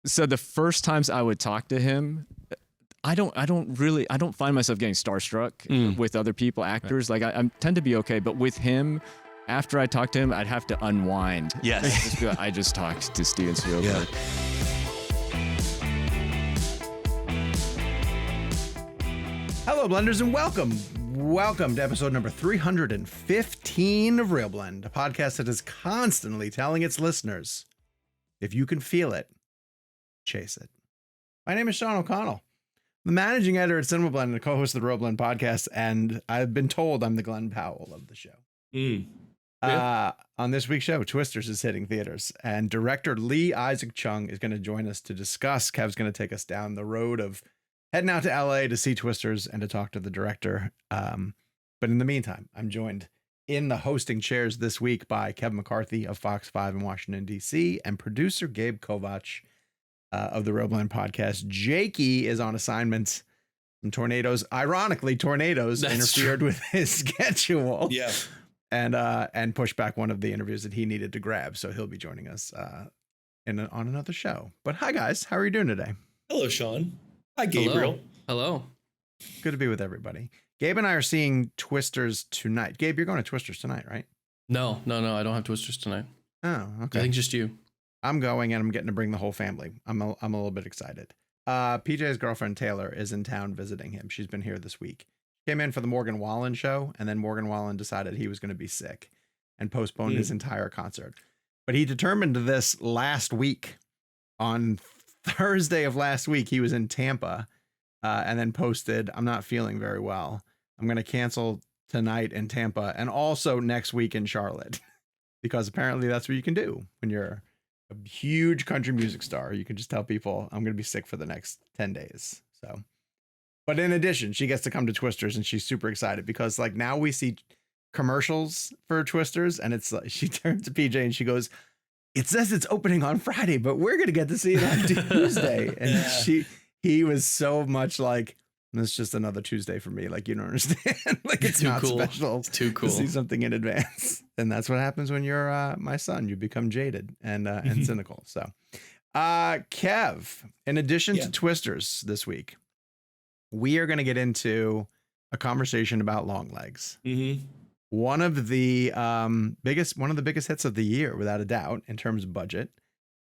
So the first times I would talk to him, I don't find myself getting starstruck with other people, actors. Like I tend to be okay, but with him, after I talk to him, I'd have to unwind. Yes. Just be like, I just talked to Steven Spielberg. Yeah. Hello, Blenders, and welcome. Welcome to episode number 315 of ReelBlend, a podcast that is constantly telling its listeners, if you can feel it, chase it. My name is Sean O'Connell, the managing editor at CinemaBlend and the co-host of the ReelBlend podcast, and I've been told I'm the Glen Powell of the show. Yeah. On this week's show, Twisters is hitting theaters, and director Lee Isaac Chung is going to join us to discuss. Kev's going to take us down the road of heading out to LA to see Twisters and to talk to the director. But in the meantime, I'm joined in the hosting chairs this week by Kevin McCarthy of Fox 5 in Washington, D.C., and producer Gabe Kovach of the ReelBlend podcast. Jakey is on assignment. Some tornadoes, ironically, interfered with his schedule. Yeah. And pushed back one of the interviews that he needed to grab. So he'll be joining us on another show. But hi, guys. How are you doing today? Hello, Sean. Hi, Gabriel. Hello. Good to be with everybody. Gabe and I are seeing Twisters tonight. Gabe, you're going to Twisters tonight, right? No. I don't have Twisters tonight. Oh, okay. I think just you. I'm going, and I'm getting to bring the whole family. I'm a little bit excited. PJ's girlfriend, Taylor, is in town visiting him. She's been here this week. Came in for the Morgan Wallen show, and then Morgan Wallen decided he was going to be sick and postponed his entire concert. But he determined this last week. On Thursday of last week, he was in Tampa and then posted, "I'm not feeling very well. I'm going to cancel tonight in Tampa and also next week in Charlotte," because apparently that's what you can do when you're a huge country music star. You can just tell people, I'm going to be sick for the next 10 days. So, but in addition, she gets to come to Twisters, and she's super excited because like now we see commercials for Twisters, and it's like, she turns to PJ and she goes, "It says it's opening on Friday, but we're going to get to see it on Tuesday." And he was so much like, "It's just another Tuesday for me. Like, you don't understand. Like, it's not cool. special. It's too cool to see something in advance." And that's what happens when you're my son. You become jaded and cynical. So, Kev, in addition to Twisters this week, we are going to get into a conversation about Longlegs. Mm-hmm. One of the biggest hits of the year, without a doubt, in terms of budget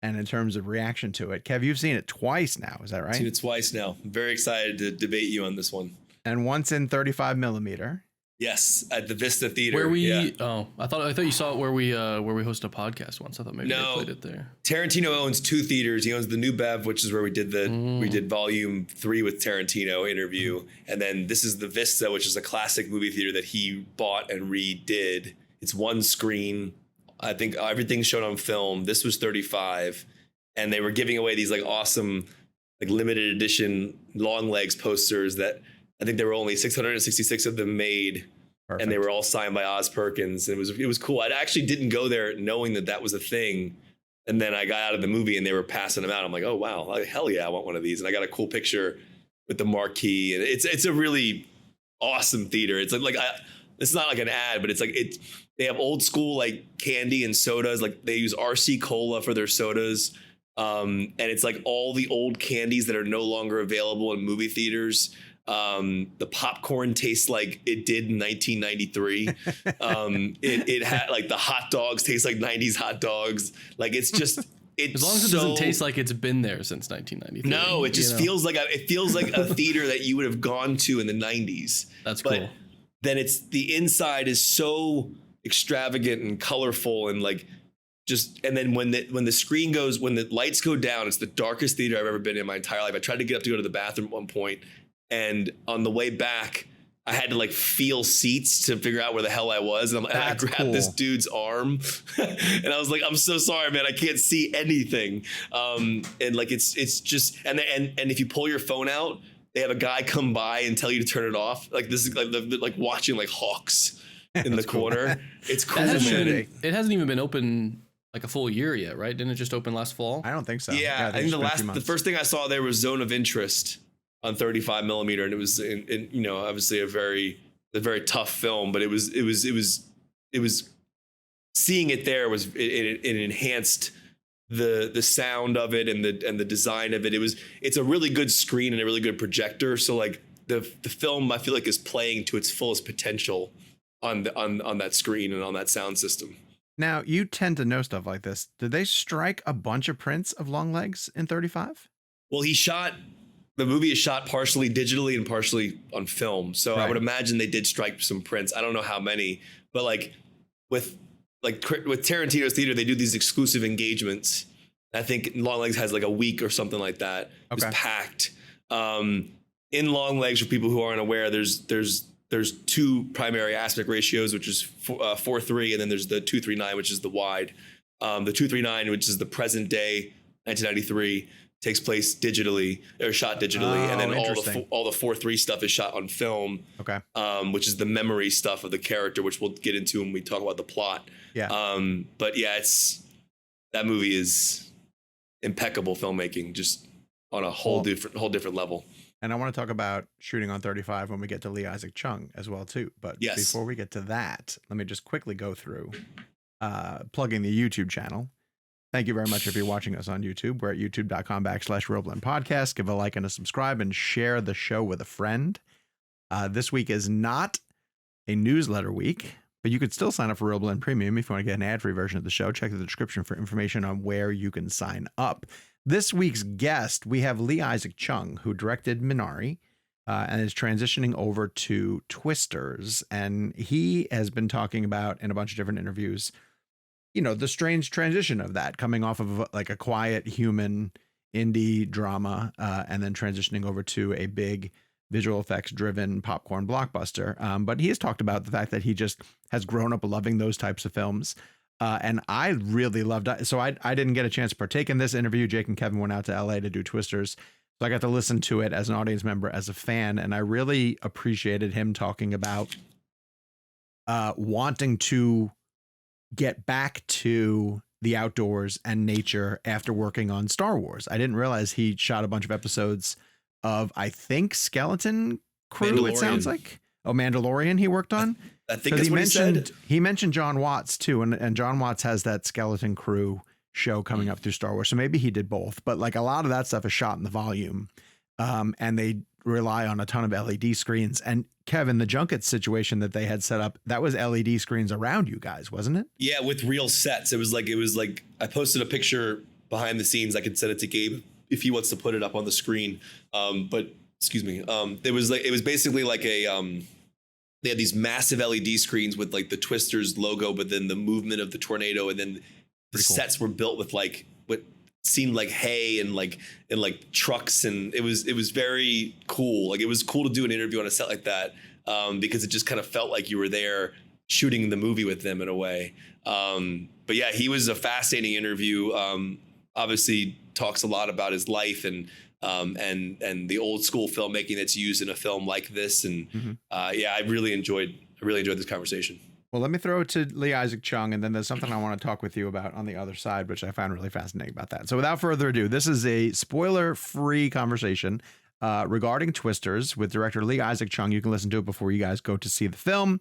and in terms of reaction to it. Kev, you've seen it twice now, is that right? I've seen it twice now. I'm very excited to debate you on this one. And once in 35 millimeter. Yes, at the Vista Theater. Where I thought you saw it where we hosted a podcast once. I thought maybe they played it there. Tarantino owns two theaters. He owns the New Bev, which is where we did we did volume 3 with Tarantino interview, and then this is the Vista, which is a classic movie theater that he bought and redid. It's one screen. I think everything's shown on film. This was 35, and they were giving away these like awesome, like limited edition Longlegs posters that I think there were only 666 of them made. Perfect. And they were all signed by Oz Perkins. And it was cool. I actually didn't go there knowing that was a thing. And then I got out of the movie and they were passing them out. I'm like, oh, wow, like, hell yeah, I want one of these. And I got a cool picture with the marquee. And it's a really awesome theater. It's like it's not like an ad, but it's like they have old school like candy and sodas. Like they use RC Cola for their sodas. And it's like all the old candies that are no longer available in movie theaters. The popcorn tastes like it did in 1993. It had like the hot dogs taste like 90s hot dogs. Like it's just as long as it doesn't taste like it's been there since 1993. No, it just feels like a theater that you would have gone to in the 90s. That's cool. Then the inside is so extravagant and colorful and like and then when the lights go down, it's the darkest theater I've ever been in my entire life. I tried to get up to go to the bathroom at one point. And on the way back, I had to like feel seats to figure out where the hell I was. And I grabbed this dude's arm and I was like, "I'm so sorry, man. I can't see anything." And like, it's just, and if you pull your phone out, they have a guy come by and tell you to turn it off. Like this is like watching like hawks in the corner. It's cool. It hasn't even been open like a full year yet, right? Didn't it just open last fall? I don't think so. Yeah, I think the first thing I saw there was Zone of Interest on 35 millimeter, and it was obviously a very tough film, but it was seeing it there was it enhanced the sound of it and the design of it. It's a really good screen and a really good projector. So like the film, I feel like, is playing to its fullest potential on that screen and on that sound system. Now, you tend to know stuff like this. Did they strike a bunch of prints of Longlegs in 35? Well, the movie is shot partially digitally and partially on film. So I would imagine they did strike some prints. I don't know how many, but like with Tarantino's theater, they do these exclusive engagements. I think Longlegs has like a week or something like that. It was packed. In Longlegs, for people who aren't aware, there's two primary aspect ratios, which is 4:3, and then there's the 2:3:9, which is the wide. The 2:3:9, which is the present day, 1993, takes place digitally or shot digitally, and then all the 4:3 stuff is shot on film. Okay. Which is the memory stuff of the character, which we'll get into when we talk about the plot. Yeah. But yeah, that movie is impeccable filmmaking, just on a whole different level. And I want to talk about shooting on 35 when we get to Lee Isaac Chung as well too. But before we get to that, let me just quickly go through plugging the YouTube channel. Thank you very much if you're watching us on YouTube. We're at youtube.com/ReelBlend Podcast. Give a like and a subscribe and share the show with a friend. This week is not a newsletter week, but you could still sign up for ReelBlend Premium if you want to get an ad-free version of the show. Check the description for information on where you can sign up. This week's guest, we have Lee Isaac Chung, who directed Minari and is transitioning over to Twisters. And he has been talking about in a bunch of different interviews, the strange transition of that, coming off of like a quiet human indie drama and then transitioning over to a big visual effects driven popcorn blockbuster. But he has talked about the fact that he just has grown up loving those types of films. And I really loved it. So I didn't get a chance to partake in this interview. Jake and Kevin went out to LA to do Twisters. So I got to listen to it as an audience member, as a fan. And I really appreciated him talking about wanting to get back to the outdoors and nature after working on Star Wars. I didn't realize he shot a bunch of episodes of, I think, Skeleton Crew, it sounds like. Oh, Mandalorian he worked on? I think that's what he said. He mentioned John Watts too, and John Watts has that Skeleton Crew show coming up through Star Wars, so maybe he did both. But like a lot of that stuff is shot in the volume, and they rely on a ton of LED screens. And Kevin, the junket situation that they had set up, that was LED screens around you guys, wasn't it? Yeah, with real sets. It was like I posted a picture behind the scenes. I could send it to Gabe if he wants to put it up on the screen. But excuse me, it was basically like a they had these massive LED screens with like the Twisters logo, but then the movement of the tornado, and then the sets were built with like what seemed like hay and like trucks, and it was very cool. Like it was cool to do an interview on a set like that because it just kind of felt like you were there shooting the movie with them in a way. But yeah, he was a fascinating interview. Obviously talks a lot about his life and the old school filmmaking that's used in a film like this. And yeah, I really enjoyed this conversation. Well, let me throw it to Lee Isaac Chung, and then there's something I want to talk with you about on the other side, which I found really fascinating about that. So without further ado, this is a spoiler-free conversation regarding Twisters with director Lee Isaac Chung. You can listen to it before you guys go to see the film.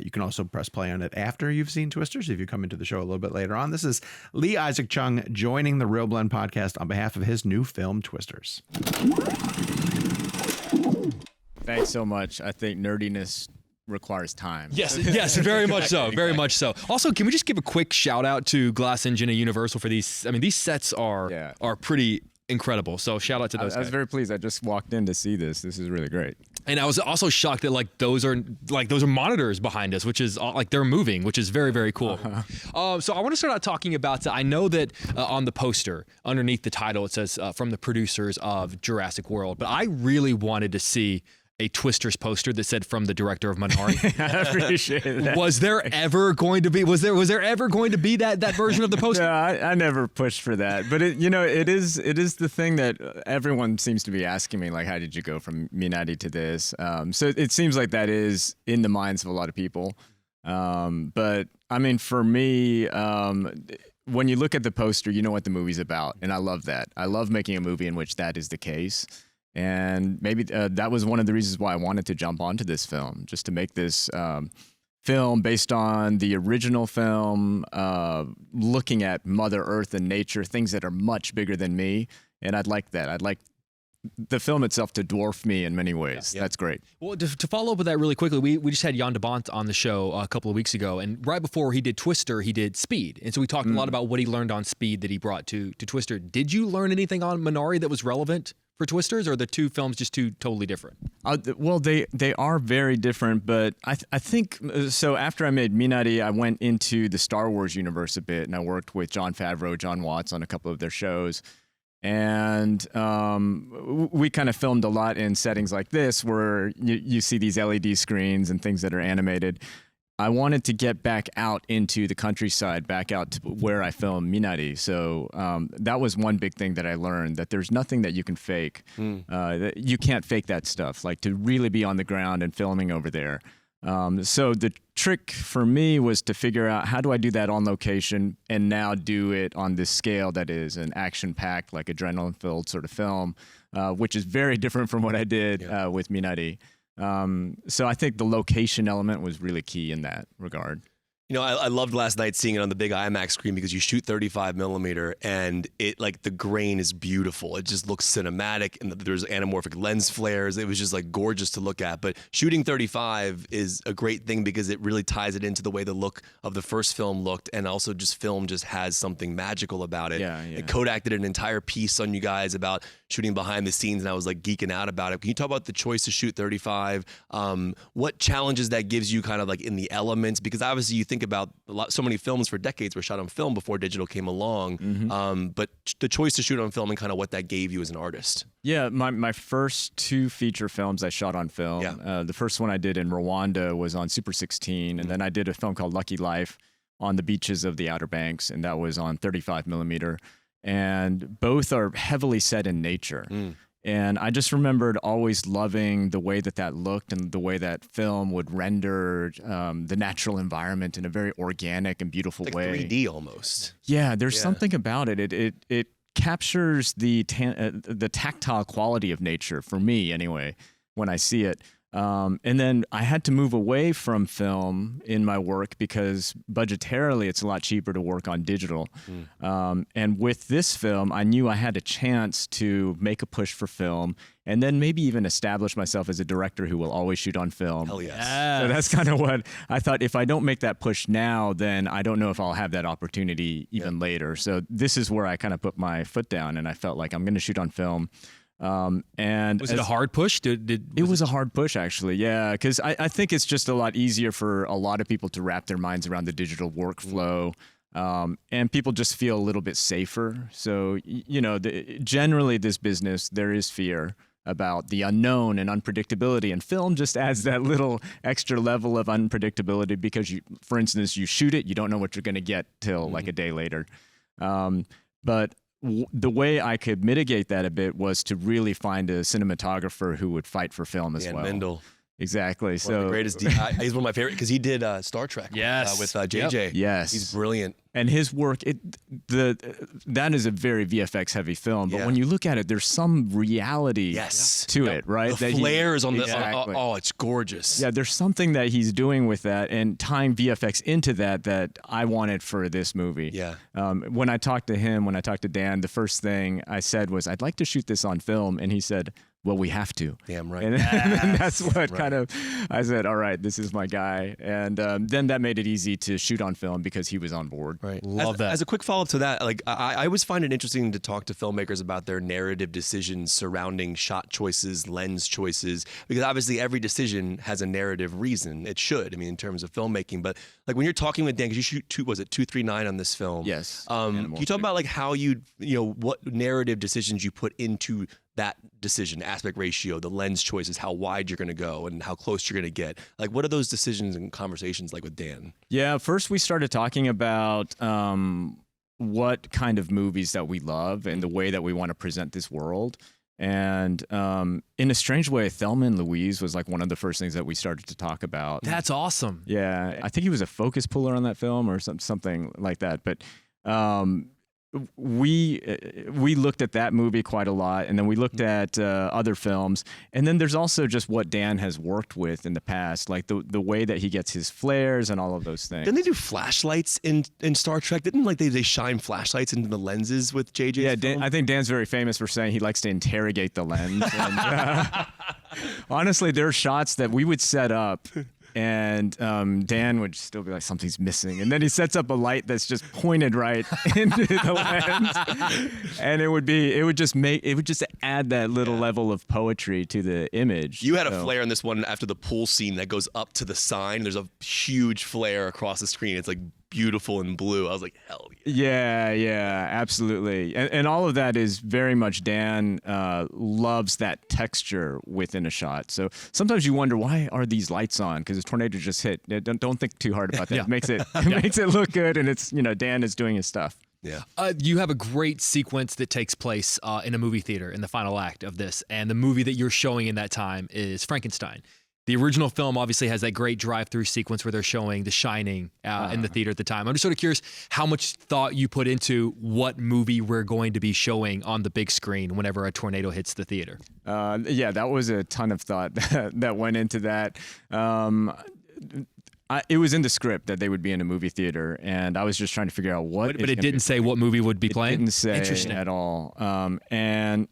You can also press play on it after you've seen Twisters if you come into the show a little bit later on. This is Lee Isaac Chung joining the ReelBlend podcast on behalf of his new film, Twisters. Thanks so much. I think nerdiness requires time. Yes, very much so. Very much so. Also, can we just give a quick shout out to Glass Engine and Universal for these? I mean, these sets are pretty incredible. So shout out to those guys. I was very pleased. I just walked in to see this. This is really great. And I was also shocked that those are monitors behind us, which is like they're moving, which is very, very cool. So I want to start out talking about, I know that on the poster underneath the title, it says from the producers of Jurassic World, but I really wanted to see a Twisters poster that said from the director of Minari. I appreciate that. Was there ever going to be that version of the poster? No, I never pushed for that. But it is the thing that everyone seems to be asking me, like, how did you go from Minari to this? So it seems like that is in the minds of a lot of people. But I mean, for me, when you look at the poster, you know what the movie's about. And I love that. I love making a movie in which that is the case. And maybe that was one of the reasons why I wanted to jump onto this film, just to make this film based on the original film, looking at Mother Earth and nature, things that are much bigger than me. And I'd like that. I'd like the film itself to dwarf me in many ways. That's great. Well, to follow up with that really quickly, we just had Jan de Bont on the show a couple of weeks ago, and right before he did Twister, he did Speed. And so we talked a lot about what he learned on Speed that he brought to Twister. Did you learn anything on Minari that was relevant for Twisters, or are the two films just two totally different? Well, they are very different, but I think so. After I made Minari, I went into the Star Wars universe a bit, and I worked with Jon Favreau, John Watts on a couple of their shows. And we kind of filmed a lot in settings like this where you see these LED screens and things that are animated. I wanted to get back out into the countryside, back out to where I filmed Minari. So that was one big thing that I learned, that there's nothing that you can fake. That you can't fake that stuff, like to really be on the ground and filming over there. So the trick for me was to figure out, how do I do that on location and now do it on this scale that is an action-packed, like adrenaline-filled sort of film, which is very different from what I did with Minari. So I think the location element was really key in that regard. You know, I loved last night seeing it on the big IMAX screen because you shoot 35 millimeter and it, like, the grain is beautiful. It just looks cinematic, and there's anamorphic lens flares. It was just like gorgeous to look at. But shooting 35 is a great thing because it really ties it into the way the look of the first film looked, and also just film just has something magical about it. And Kodak did an entire piece on you guys about shooting behind the scenes, and I was like geeking out about it. Can you talk about the choice to shoot 35? What challenges that gives you kind of like in the elements? Because obviously you think about so many films for decades were shot on film before digital came along. But the choice to shoot on film and kind of what that gave you as an artist. Yeah, my first two feature films I shot on film. The first one I did in Rwanda was on Super 16, and then I did a film called Lucky Life on the beaches of the Outer Banks, and that was on 35 millimeter. And both are heavily set in nature. And I just remembered always loving the way that looked and the way that film would render the natural environment in a very organic and beautiful like way. 3D almost. Yeah, there's something about it. It captures the tactile quality of nature, for me anyway, when I see it. And then I had to move away from film in my work because budgetarily it's a lot cheaper to work on digital. And with this film, I knew I had a chance to make a push for film and then maybe even establish myself as a director who will always shoot on film. Hell yes. So that's kind of what I thought. If I don't make that push now, then I don't know if I'll have that opportunity even later. So this is where I kind of put my foot down, and I felt like I'm going to shoot on film. And was it a hard push? It was a hard push, actually. Yeah, because I think it's just a lot easier for a lot of people to wrap their minds around the digital workflow. And people just feel a little bit safer. So, you know, generally this business, there is fear about the unknown and unpredictability, and film just adds that little extra level of unpredictability because, for instance, you shoot it, you don't know what you're going to get till like a day later. But the way I could mitigate that a bit was to really find a cinematographer who would fight for film as well. Mendel. Exactly. One of the greatest. He's one of my favorite because he did Star Trek. With JJ. Yes. He's brilliant. And his work, that is a very VFX heavy film. But when you look at it, there's some reality to it, right? The flares on the oh, it's gorgeous. Yeah, there's something that he's doing with that and tying VFX into that I wanted for this movie. Yeah. When I talked to Dan, the first thing I said was, I'd like to shoot this on film. And he said, well, we have to. Damn right. And that's what kind of, I said, all right, this is my guy. And then that made it easy to shoot on film because he was on board. Right. Love that. As a quick follow-up to that, like I always find it interesting to talk to filmmakers about their narrative decisions surrounding shot choices, lens choices, because obviously every decision has a narrative reason. It should, I mean, in terms of filmmaking. But like when you're talking with Dan, because you shoot 239 on this film. Yes. Can you talk about like how what narrative decisions you put into that decision, aspect ratio, the lens choices, how wide you're going to go and how close you're going to get? Like, what are those decisions and conversations like with Dan? Yeah, first we started talking about what kind of movies that we love and the way that we want to present this world. And in a strange way, Thelma and Louise was like one of the first things that we started to talk about. That's awesome. Yeah, I think he was a focus puller on that film or something like that. But we looked at that movie quite a lot, and then we looked at other films, and then there's also just what Dan has worked with in the past, like the way that he gets his flares and all of those things. Didn't they do flashlights in Star Trek? Didn't like they shine flashlights into the lenses with JJ? Yeah, I think Dan's very famous for saying he likes to interrogate the lens. And, honestly, there are shots that we would set up, and Dan would still be like, something's missing. And then he sets up a light that's just pointed right into the lens. And it would just add that little level of poetry to the image. You had a flare in this one after the pool scene that goes up to the sign. There's a huge flare across the screen. It's like beautiful and blue. I was like, hell yeah. Yeah, absolutely. And all of that is very much Dan loves that texture within a shot. So sometimes you wonder, why are these lights on? Because the tornado just hit. Don't think too hard about that. Yeah. It makes it look good, and it's, Dan is doing his stuff. Yeah. You have a great sequence that takes place in a movie theater in the final act of this, and the movie that you're showing in that time is Frankenstein. The original film obviously has that great drive-through sequence where they're showing The Shining in the theater at the time. I'm just sort of curious how much thought you put into what movie we're going to be showing on the big screen whenever a tornado hits the theater. Yeah, that was a ton of thought that went into that. It was in the script that they would be in a movie theater, and I was just trying to figure out what. But it didn't say what movie would be playing? It didn't say at all. And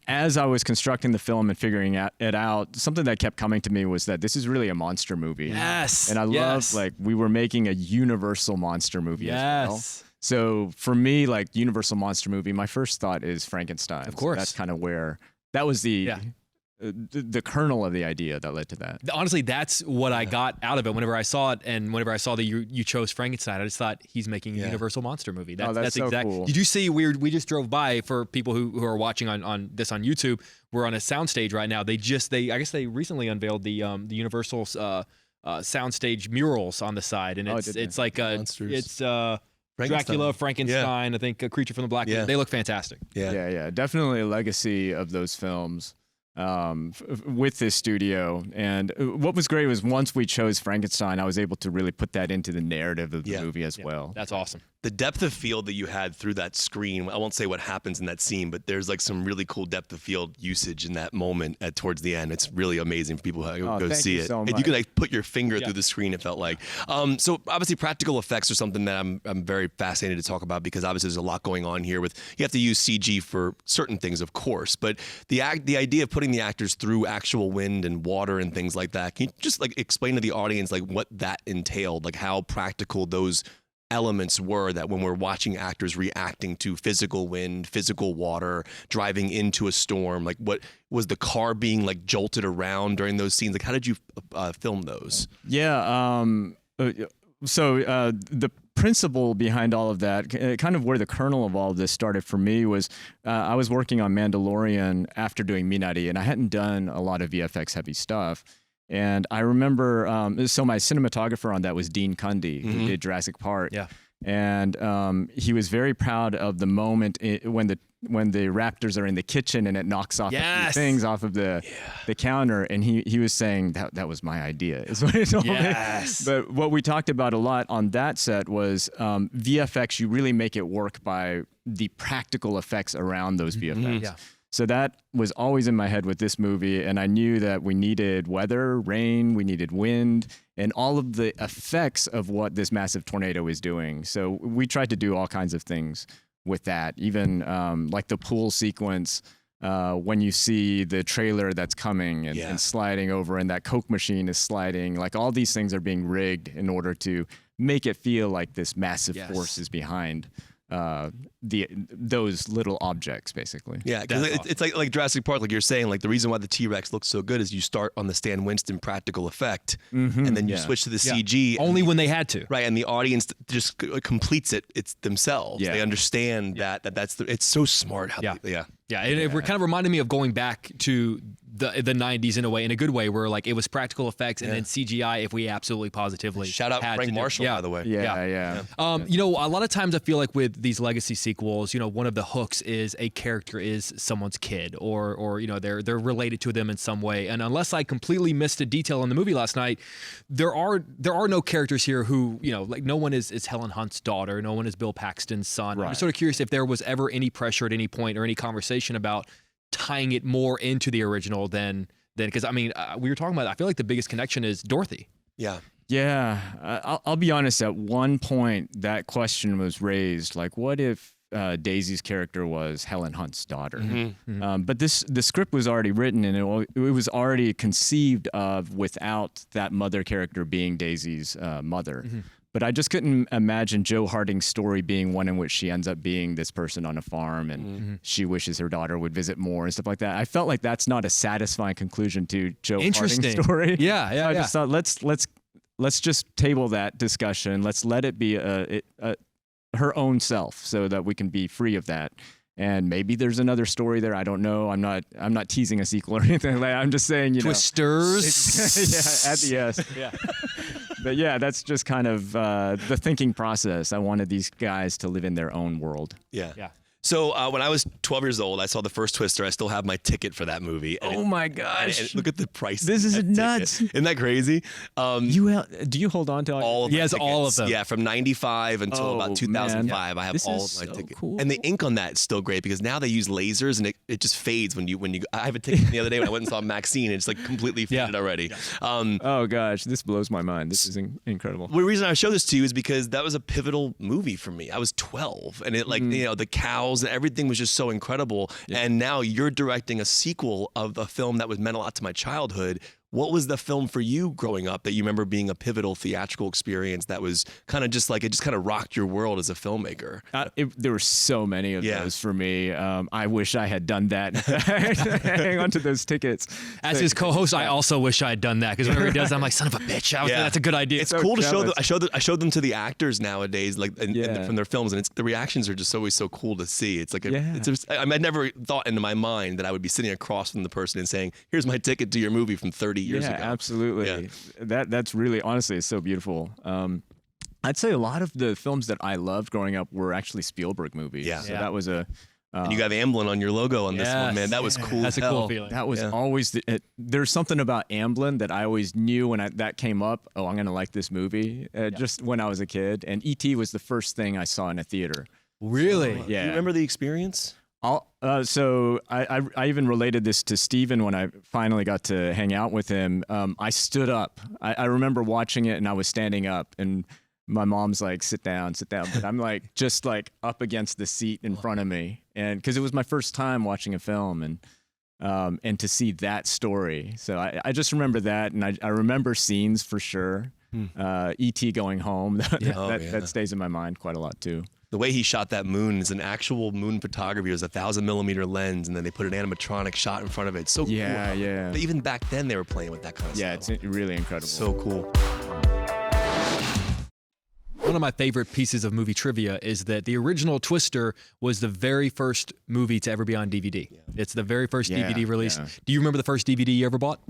as I was constructing the film and figuring it out, something that kept coming to me was that this is really a monster movie. Yes. And I love, we were making a universal monster movie as well. So for me, universal monster movie, my first thought is Frankenstein. Of course. So that's kind of where, that was the kernel of the idea that led to that. Honestly, that's what I got out of it whenever I saw it, and whenever I saw that you chose Frankenstein. I just thought, he's making a universal monster movie. That's so exact. cool. Did you see we just drove by, for people who are watching on this on YouTube, we're on a soundstage right now. I guess they recently unveiled the Universal soundstage murals on the side, and it's like Dracula, Frankenstein, I think A Creature from the Black Lagoon. They look fantastic. Yeah. Definitely a legacy of those films. With this studio. And what was great was once we chose Frankenstein, I was able to really put that into the narrative of the movie as well. That's awesome. The depth of field that you had through that screen, I won't say what happens in that scene, but there's some really cool depth of field usage in that moment towards the end. It's really amazing for people who go see it. So and you can put your finger through the screen, it felt like. So obviously practical effects are something that I'm very fascinated to talk about, because obviously there's a lot going on here you have to use CG for certain things, of course, but the idea of putting the actors through actual wind and water and things like that, can you just explain to the audience what that entailed, how practical those elements were, that when we're watching actors reacting to physical wind, physical water, driving into a storm, what was the car being jolted around during those scenes? How did you film those? Yeah. So the principle behind all of that, kind of where the kernel of all of this started for me, was I was working on Mandalorian after doing Minari, and I hadn't done a lot of VFX heavy stuff. And I remember, so my cinematographer on that was Dean Cundy, who did Jurassic Park. Yeah. And he was very proud of the moment when the raptors are in the kitchen and it knocks off a few things off of the counter. And he was saying that was my idea, is what he told me. But what we talked about a lot on that set was VFX, you really make it work by the practical effects around those VFX. Yeah. So that was always in my head with this movie, and I knew that we needed weather, rain, we needed wind, and all of the effects of what this massive tornado is doing. So we tried to do all kinds of things with that, even like the pool sequence, when you see the trailer that's coming and sliding over, and that Coke machine is sliding, all these things are being rigged in order to make it feel like this massive force is behind those little objects, basically. Yeah, because it's like Jurassic Park, like you're saying, the reason why the T-Rex looks so good is you start on the Stan Winston practical effect, and then you switch to the CG. Only when they had to. Right, and the audience just completes it's themselves. They understand that's it's so smart. How it kind of reminded me of going back to the 90s in a way, in a good way, where like it was practical effects and then CGI if we absolutely positively Shout out had Frank to do- Marshall, by the way. Yeah. You know, a lot of times I feel like with these legacy sequels, you know, one of the hooks is a character is someone's kid, or you know, they're related to them in some way. And unless I completely missed a detail in the movie last night, there are no characters here who, you know, like no one is Helen Hunt's daughter, no one is Bill Paxton's son. I'm just sort of curious if there was ever any pressure at any point or any conversation about tying it more into the original than because I mean we were talking about, I feel like the biggest connection is Dorothy. Yeah, I'll be honest. At one point, that question was raised, like, what if Daisy's character was Helen Hunt's daughter? But the script was already written, and it was already conceived of without that mother character being Daisy's mother. But I just couldn't imagine Joe Harding's story being one in which she ends up being this person on a farm and she wishes her daughter would visit more and stuff like that. I felt like that's not a satisfying conclusion to Joe Harding's story. Yeah. I just thought let's just table that discussion. Let's let it be her own self so that we can be free of that. And maybe there's another story there. I don't know. I'm not teasing a sequel or anything like that. I'm just saying, you Twisters. know. At the S. Yeah. But yeah, that's just kind of the thinking process. I wanted these guys to live in their own world. Yeah. So when I was 12 years old, I saw the first Twister. I still have my ticket for that movie. Oh my gosh! And look at the price. This is nuts. Isn't that crazy? Do you hold on to all of He my has tickets? all of them. Yeah, from 95 until about 2005. I have This all is of my so tickets. cool. And the ink on that is still great because now they use lasers and it just fades when you. I have a ticket the other day when I went and saw Maxine. And it's like completely faded already. Oh gosh, this blows my mind. This is incredible. The reason I show this to you is because that was a pivotal movie for me. I was 12, and it you know, the cows and everything was just so incredible. And now you're directing a sequel of a film that was meant a lot to my childhood. What was the film for you growing up that you remember being a pivotal theatrical experience that was kind of just like it just kind of rocked your world as a filmmaker? There were so many of those for me. I wish I had done that. Hang on to those tickets. As his co-host, I also wish I had done that because whenever he does, I'm like, son of a bitch. That's a good idea. It's cool to show them. I showed them to the actors nowadays, like from their films, and the reactions are just always so cool to see. It's like I never thought into my mind that I would be sitting across from the person and saying, "Here's my ticket to your movie from 30 years ago." Absolutely. That's really, honestly, it's so beautiful. I'd say a lot of the films that I loved growing up were actually Spielberg movies. So that was a. And you got Amblin on your logo on this one, man. That was cool. That's a cool feeling. That was always there's something about Amblin that I always knew when that came up. Oh, I'm gonna like this movie. Just when I was a kid, and E.T. was the first thing I saw in a theater. Really? Yeah. Do you remember the experience? So I even related this to Steven when I finally got to hang out with him. I stood up. I remember watching it and I was standing up, and my mom's like, sit down. But I'm like, just like up against the seat in front of me. And cause it was my first time watching a film and to see that story. So I just remember that. And I remember scenes for sure. E.T. going home. That stays in my mind quite a lot too. The way he shot that moon is an actual moon photography. It was a 1,000mm lens, and then they put an animatronic shot in front of it. It's so cool. Yeah. But even back then, they were playing with that kind of stuff. Yeah, it's really incredible. So cool. One of my favorite pieces of movie trivia is that the original Twister was the very first movie to ever be on DVD. It's the very first DVD release. Yeah. Do you remember the first DVD you ever bought?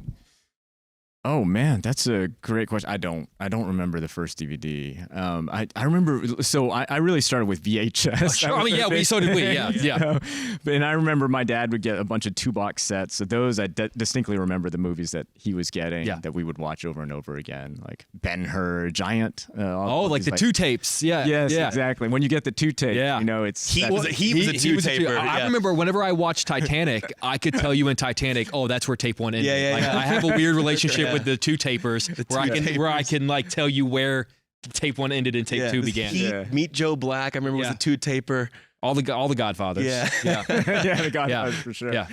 Oh man, that's a great question. I don't remember the first DVD. I remember. So I really started with VHS. Oh, sure. I mean, so did we. Yeah. You know? And I remember my dad would get a bunch of 2-box sets. So those I distinctly remember the movies that he was getting that we would watch over and over again, like Ben-Hur, Giant. Like the 2 tapes. Yeah. Yes, exactly. When you get the 2 tape, you know it's he was a 2-taper. I remember whenever I watched Titanic, I could tell you in Titanic, oh, that's where tape 1 ended. I have a weird relationship with the 2 tapers where I can like tell you where tape 1 ended and tape 2 began. Meet Joe Black. I remember was the 2-taper. All the Godfathers. Yeah. The Godfathers for sure. Yeah.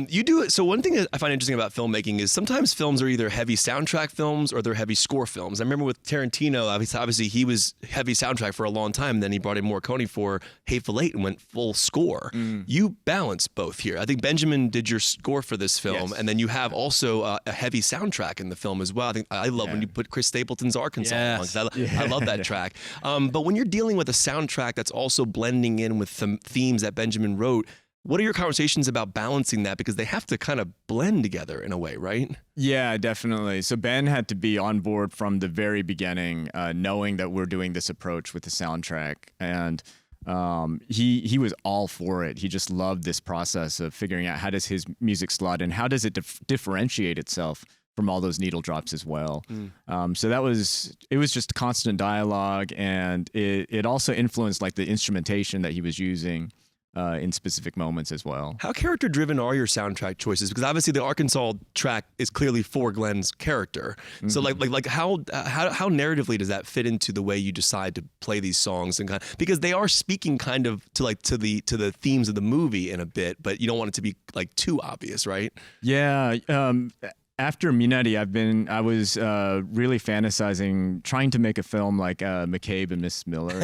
You do it. So one thing that I find interesting about filmmaking is sometimes films are either heavy soundtrack films or they're heavy score films. I remember with Tarantino, obviously he was heavy soundtrack for a long time. Then he brought in Morricone for Hateful Eight and went full score. You balance both here. I think Benjamin did your score for this film, and then you have also a heavy soundtrack in the film as well. I love when you put Chris Stapleton's Arkansas on. I love that track. But when you're dealing with a soundtrack that's also blending in with themes that Benjamin wrote, What are your conversations about balancing that? Because they have to kind of blend together in a way, right? Yeah, definitely. So Ben had to be on board from the very beginning, knowing that we're doing this approach with the soundtrack. And he was all for it. He just loved this process of figuring out how does his music slot and how does it differentiate itself from all those needle drops as well. So it was just constant dialogue, and it also influenced like the instrumentation that he was using in specific moments as well. How character driven are your soundtrack choices? Because obviously the Arkansas track is clearly for Glen's character. So like how narratively does that fit into the way you decide to play these songs, and because they are speaking kind of to the themes of the movie in a bit, but you don't want it to be like too obvious, right? Yeah. After Minetti, I was really fantasizing trying to make a film like McCabe and Miss Miller.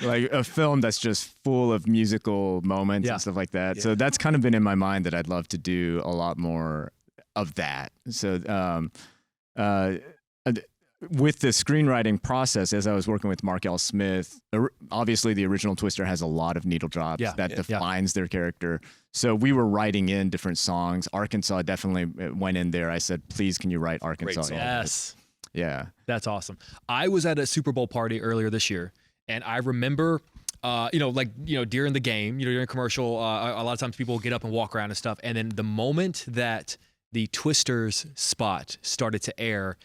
Like a film that's just full of musical moments and stuff like that. So that's kind of been in my mind that I'd love to do a lot more of that. So with the screenwriting process, as I was working with Mark L. Smith, obviously the original Twister has a lot of needle drops that defines their character. So we were writing in different songs. Arkansas definitely went in there. I said, please, can you write Arkansas? Yes. Yeah. That's awesome. I was at a Super Bowl party earlier this year, and I remember, during the game, during a commercial, a lot of times people get up and walk around and stuff. And then the moment that the Twisters spot started to air,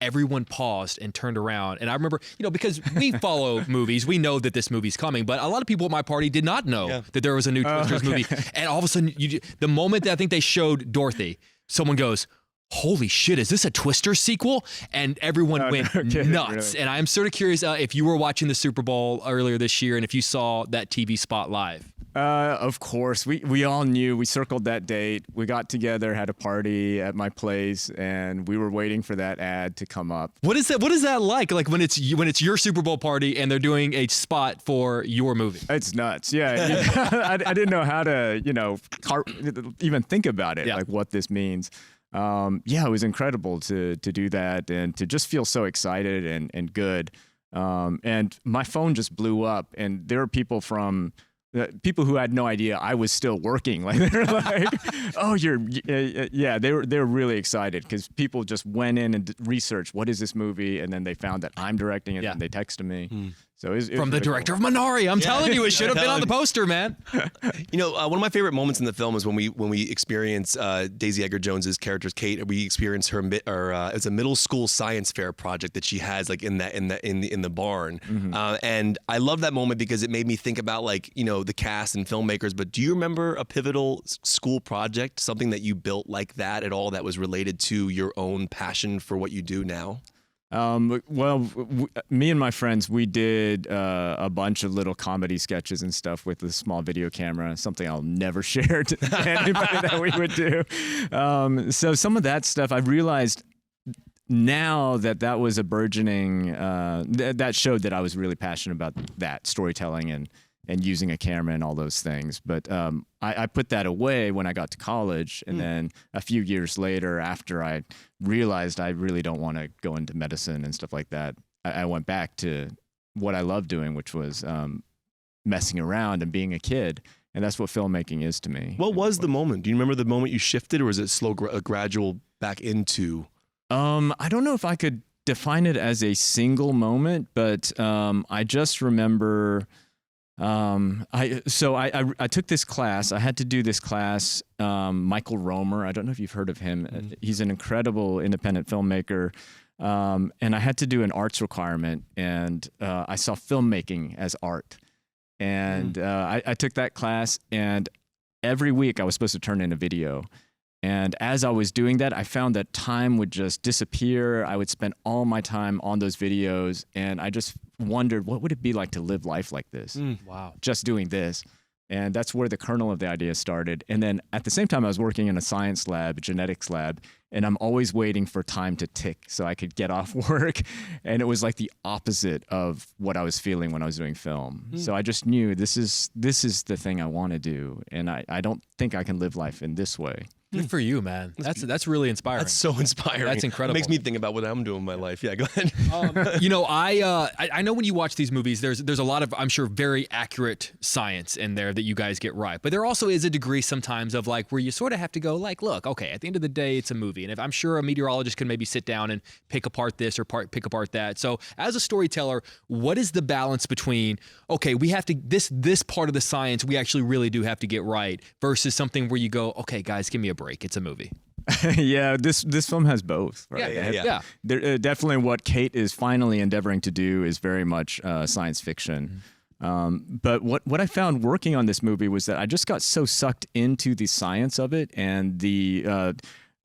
everyone paused and turned around. And I remember, because we follow movies, we know that this movie's coming, but a lot of people at my party did not know that there was a new Twisters movie. And all of a sudden, the moment that I think they showed Dorothy, someone goes, holy shit, is this a Twister sequel? And everyone went nuts. Really? And I'm sort of curious if you were watching the Super Bowl earlier this year and if you saw that TV spot live. Of course. We all knew. We circled that date. We got together, had a party at my place, and we were waiting for that ad to come up. What is that like? Like when it's your Super Bowl party and they're doing a spot for your movie? It's nuts. Yeah. I didn't know how to, even think about it, like what this means. It was incredible to do that and to just feel so excited and good. And my phone just blew up, and there were people who had no idea I was still working. Like they're like, "Oh, they were really excited because people just went in and researched what is this movie, and then they found that I'm directing it, and they texted me. So it was from the director of Minari. I'm telling you, it should have been on the poster, man. One of my favorite moments in the film is when we experience Daisy Edgar-Jones's character Kate. We experience her it's a middle school science fair project that she has like in the barn, and I love that moment because it made me think about the cast and filmmakers. But do you remember a pivotal school project, something that you built like that at all, that was related to your own passion for what you do now? Me and my friends, we did a bunch of little comedy sketches and stuff with a small video camera, something I'll never share to anybody that we would do. So some of that stuff, I realized now that was a burgeoning, that showed that I was really passionate about that storytelling and using a camera and all those things. But I put that away when I got to college. And then a few years later, after I realized I really don't want to go into medicine and stuff like that, I went back to what I love doing, which was messing around and being a kid. And that's what filmmaking is to me. What was the moment? Do you remember the moment you shifted, or was it slow, gradual back into? I don't know if I could define it as a single moment, but I just remember... I took this class. I had to do this class. Michael Romer, I don't know if you've heard of him. He's an incredible independent filmmaker. And I had to do an arts requirement, and I saw filmmaking as art. And I took that class, and every week I was supposed to turn in a video. And as I was doing that, I found that time would just disappear. I would spend all my time on those videos, and I just wondered, what would it be like to live life like this? Wow. Just doing this. And that's where the kernel of the idea started. And then at the same time, I was working in a science lab, a genetics lab, and I'm always waiting for time to tick so I could get off work. And it was like the opposite of what I was feeling when I was doing film. So I just knew this is the thing I want to do. And I don't think I can live life in this way. Good for you, man. That's really inspiring. That's so inspiring. That's incredible. It makes me think about what I'm doing in my life. Yeah, go ahead. I know when you watch these movies, there's a lot of, I'm sure, very accurate science in there that you guys get right. But there also is a degree sometimes of like where you sort of have to go like, look, okay, at the end of the day, it's a movie. And if I'm sure a meteorologist can maybe sit down and pick apart this or pick apart that. So as a storyteller, what is the balance between, okay, we have to, this part of the science, we actually really do have to get right versus something where you go, okay, guys, give me a break. It's a movie. Yeah, this film has both, right? Yeah. Definitely what Kate is finally endeavoring to do is very much science fiction. But what I found working on this movie was that I just got so sucked into the science of it and the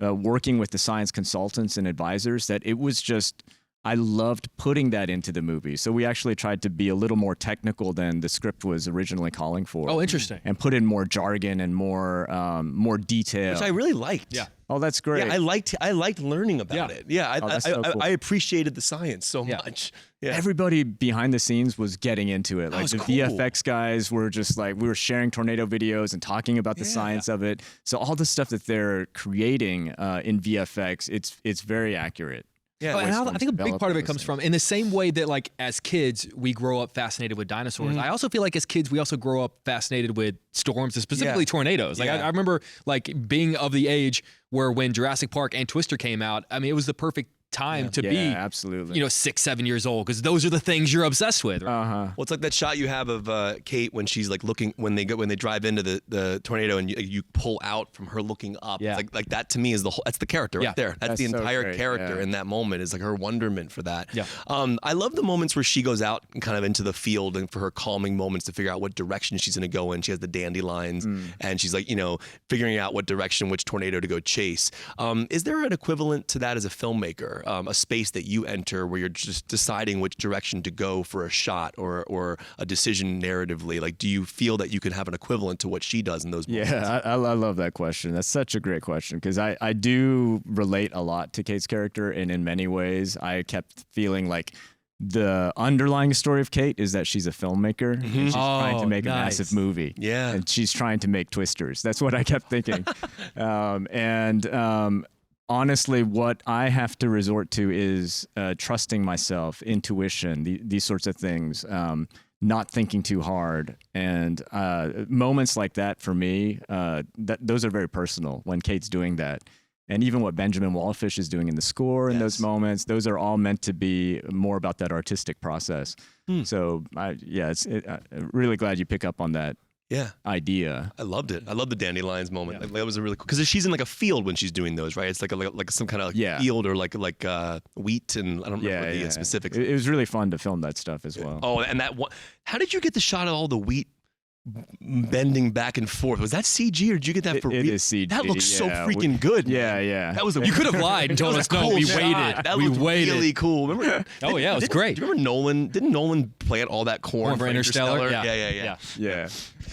working with the science consultants and advisors that it was just, I loved putting that into the movie. So we actually tried to be a little more technical than the script was originally calling for. Oh, interesting. And put in more jargon and more detail. Which I really liked. Yeah. Oh, that's great. Yeah, I liked learning about it. Yeah, that's so cool. I appreciated the science so much. Yeah. Everybody behind the scenes was getting into it. Like was the cool. VFX guys were just like, we were sharing tornado videos and talking about the science of it. So all the stuff that they're creating in VFX, it's very accurate. Yeah, And I think a big part of it comes things. from, in the same way that like as kids, we grow up fascinated with dinosaurs. I also feel like as kids, we also grow up fascinated with storms and specifically tornadoes. Like I remember like being of the age where when Jurassic Park and Twister came out, I mean, it was the perfect time to be absolutely 6, 7 years old because those are the things you're obsessed with. Right? Well, it's like that shot you have of Kate when she's like looking when they drive into the tornado and you pull out from her looking up. Yeah. It's like that to me is that's the character right there. That's the so entire great, character in that moment is like her wonderment for that. Yeah. I love the moments where she goes out and kind of into the field and for her calming moments to figure out what direction she's going to go in. She has the dandelions and she's like figuring out what direction which tornado to go chase. Is there an equivalent to that as a filmmaker? A space that you enter where you're just deciding which direction to go for a shot or a decision narratively. Like, do you feel that you can have an equivalent to what she does in those moments? Yeah, I love that question. That's such a great question because I do relate a lot to Kate's character, and in many ways, I kept feeling like the underlying story of Kate is that she's a filmmaker. And she's trying to make a massive movie. Yeah. And she's trying to make Twisters. That's what I kept thinking. Honestly, what I have to resort to is trusting myself, intuition, these sorts of things, not thinking too hard. And moments like that for me, those are very personal when Kate's doing that. And even what Benjamin Wallfish is doing in the score in those moments, those are all meant to be more about that artistic process. So, really glad you pick up on that. Yeah, idea. I loved it. I love the dandelions moment. Like, that was a really cool because she's in like a field when she's doing those, right? It's like some kind of field or like wheat and I don't remember the specifics. It was really fun to film that stuff as well. Oh, and that one. How did you get the shot of all the wheat bending back and forth? Was that CG or did you get that for real? It is CG. That looks so freaking good. Yeah. That was You could have lied and told us no. We waited. That we looked waited. really cool. Remember? Oh yeah, it was great. Do you remember Nolan? Didn't Nolan plant all that corn for Interstellar? Yeah.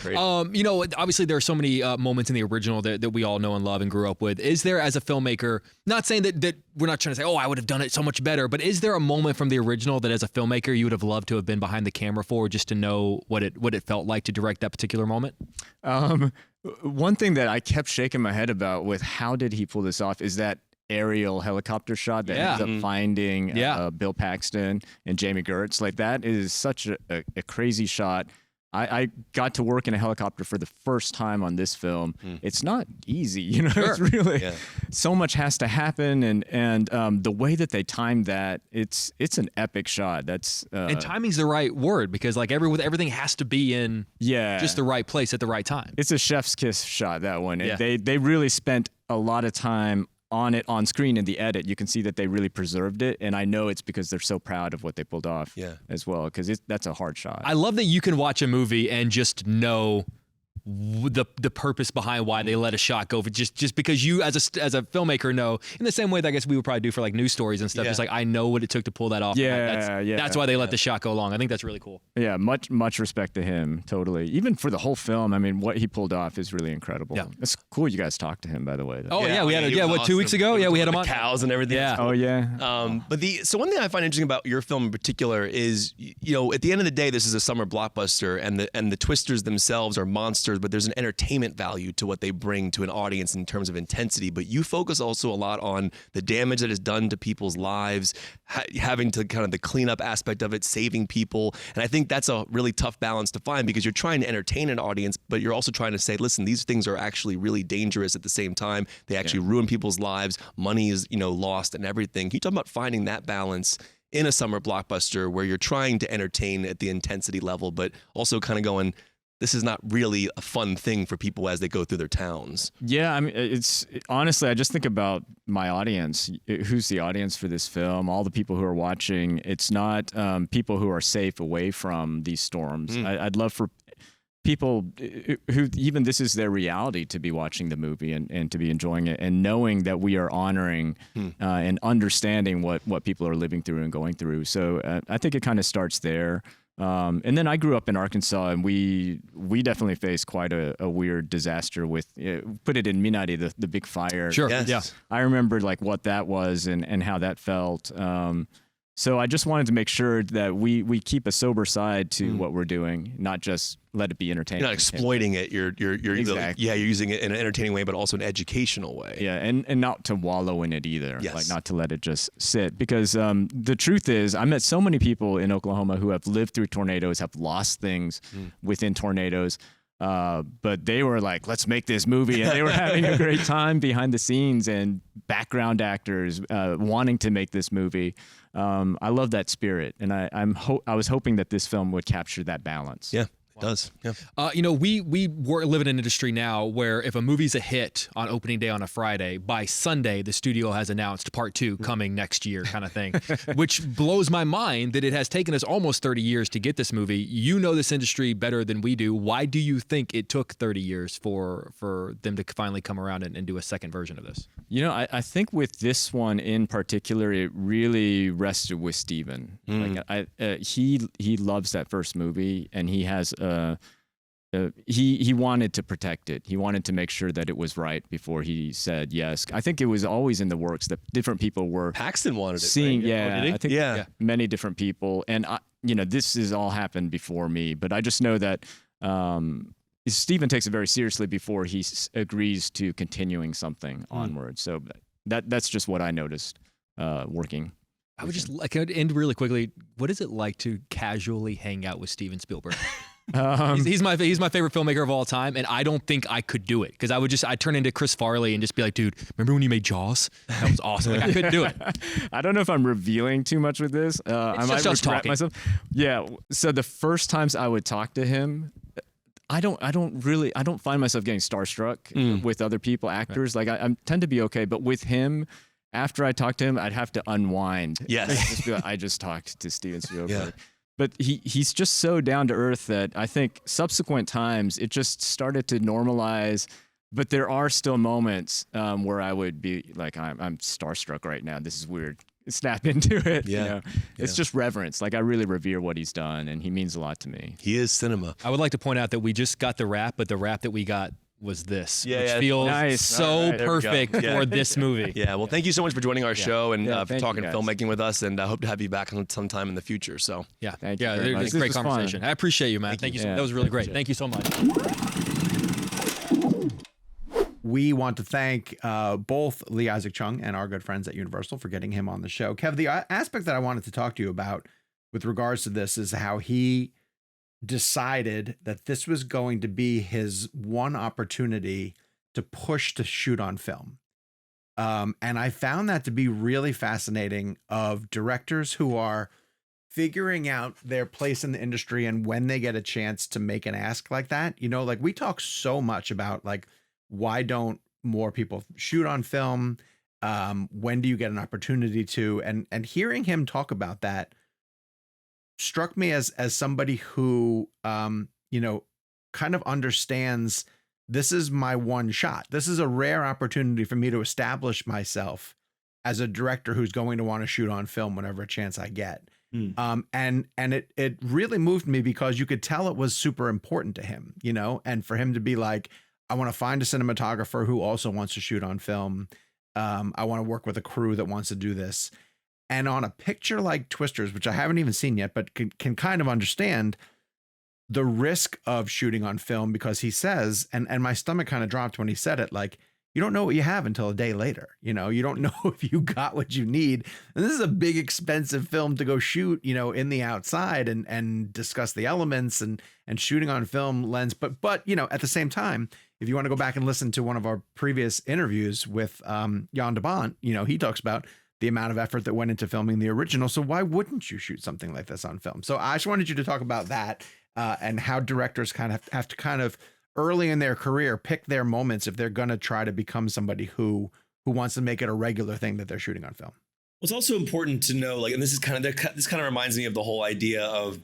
Great. Obviously there are so many moments in the original that we all know and love and grew up with. Is there, as a filmmaker, not saying that we're not trying to say, oh, I would have done it so much better, but is there a moment from the original that as a filmmaker you would have loved to have been behind the camera for, just to know what it felt like to direct that particular moment? One thing that I kept shaking my head about with how did he pull this off is that aerial helicopter shot that ends up finding Bill Paxton and Jamie Gertz. Like, that is such a crazy shot. I got to work in a helicopter for the first time on this film. It's not easy, It's really so much has to happen, and the way that they timed that, it's an epic shot. That's and timing's the right word because like everything has to be in just the right place at the right time. It's a chef's kiss shot, that one. Yeah. They really spent a lot of time on it on screen in the edit. You can see that they really preserved it, and I know it's because they're so proud of what they pulled off as well, because that's a hard shot. I love that you can watch a movie and just know the purpose behind why they let a shot go, just because you as a filmmaker know, in the same way that I guess we would probably do for like news stories and stuff. Just like, I know what it took to pull that off. That's why they let the shot go long. I think that's really cool. Yeah, much respect to him. Totally. Even for the whole film, I mean, what he pulled off is really incredible. Yeah. It's cool you guys talked to him, by the way. Oh yeah, we had what, 2 weeks ago? Yeah, we had him on. Cows and everything. Yeah. Oh yeah. But so one thing I find interesting about your film in particular is, at the end of the day, this is a summer blockbuster, and the Twisters themselves are monsters actors, but there's an entertainment value to what they bring to an audience in terms of intensity. But you focus also a lot on the damage that is done to people's lives, having to kind of the cleanup aspect of it, saving people. And I think that's a really tough balance to find, because you're trying to entertain an audience, but you're also trying to say, listen, these things are actually really dangerous at the same time. They actually ruin people's lives. Money is, lost and everything. Can you talk about finding that balance in a summer blockbuster where you're trying to entertain at the intensity level, but also kind of going, this is not really a fun thing for people as they go through their towns? Yeah, I mean, it's honestly, I just think about my audience. Who's the audience for this film? All the people who are watching. It's not people who are safe away from these storms. I'd love for people who even this is their reality to be watching the movie and to be enjoying it and knowing that we are honoring and understanding what people are living through and going through. So I think it kind of starts there. And then I grew up in Arkansas, and we definitely faced quite a weird disaster with, put it in Minari, the big fire. Sure. Yes. Yeah. I remember like what that was and how that felt. So I just wanted to make sure that we keep a sober side to what we're doing, not just let it be entertaining. You're not exploiting it. You're Exactly. you're using it in an entertaining way, but also an educational way. Yeah, and not to wallow in it either. Yes. Like not to let it just sit. Because the truth is, I met so many people in Oklahoma who have lived through tornadoes, have lost things within tornadoes. But they were like, let's make this movie. And they were having a great time behind the scenes, and background actors wanting to make this movie. I love that spirit. And I was hoping that this film would capture that balance. Yeah. It does. Yeah. We live in an industry now where if a movie's a hit on opening day on a Friday, by Sunday the studio has announced part 2 coming next year, kind of thing, which blows my mind that it has taken us almost 30 years to get this movie. You know this industry better than we do. Why do you think it took 30 years for them to finally come around and do a second version of this? I think with this one in particular, it really rested with Steven. Like he loves that first movie, and he has he wanted to protect it. He wanted to make sure that it was right before he said yes. I think it was always in the works that different people were Paxton wanted it. seeing. Right? Yeah, Oh, did he? I think Yeah. many different people, and this has all happened before me. But I just know that Steven takes it very seriously before he agrees to continuing something onward. So that's just what I noticed working. I would just like to end really quickly. What is it like to casually hang out with Steven Spielberg? He's my favorite filmmaker of all time, and I don't think I could do it because I'd turn into Chris Farley and just be like, dude, remember when you made Jaws? That was awesome. Like, I couldn't do it. I don't know if I'm revealing too much with this. I might just us regret talking. myself. Yeah. So the first times I would talk to him, I don't find myself getting starstruck with other people, actors. Like I tend to be okay, but with him, after I talk to him, I'd have to unwind. Yes. Just be like, I just talked to Steven Spielberg. Yeah. But he's just so down to earth that I think subsequent times it just started to normalize. But there are still moments where I would be like, I'm starstruck right now. This is weird. Snap into it. Yeah. It's just reverence. Like I really revere what he's done, and he means a lot to me. He is cinema. I would like to point out that we just got the rap, but the rap that we got was this, Yeah, which yeah. feels Nice. so All right, there we go. perfect Yeah. for this movie. Yeah, well, thank you so much for joining our show and Yeah, for thank talking you, guys. filmmaking with us, and I hope to have you back sometime in the future. So, Yeah, Thank you yeah, very much. it's a This great was fun. conversation. I appreciate you, man. Thank you. Yeah, That was really great. appreciate Thank you so much. We want to thank both Lee Isaac Chung and our good friends at Universal for getting him on the show. Kev, the aspect that I wanted to talk to you about with regards to this is how he decided that this was going to be his one opportunity to push to shoot on film. And I found that to be really fascinating, of directors who are figuring out their place in the industry and when they get a chance to make an ask like that. Like we talk so much about like, why don't more people shoot on film? When do you get an opportunity to? And hearing him talk about that struck me as somebody who, kind of understands this is my one shot. This is a rare opportunity for me to establish myself as a director who's going to want to shoot on film whenever a chance I get. And it really moved me because you could tell it was super important to him, and for him to be like, I want to find a cinematographer who also wants to shoot on film. I want to work with a crew that wants to do this. And on a picture like Twisters, which I haven't even seen yet, but can kind of understand, the risk of shooting on film, because he says, and my stomach kind of dropped when he said it, like, you don't know what you have until a day later. You know, you don't know if you got what you need. And this is a big, expensive film to go shoot, you know, in the outside and discuss the elements and shooting on film lens. But, you know, at the same time, if you want to go back and listen to one of our previous interviews with Jan de Bont, you know, he talks about the amount of effort that went into filming the original. So why wouldn't you shoot something like this on film? So I just wanted you to talk about that and how directors kind of have to kind of early in their career pick their moments if they're going to try to become somebody who wants to make it a regular thing that they're shooting on film. Well, it's also important to know, like, and this kind of reminds me of the whole idea of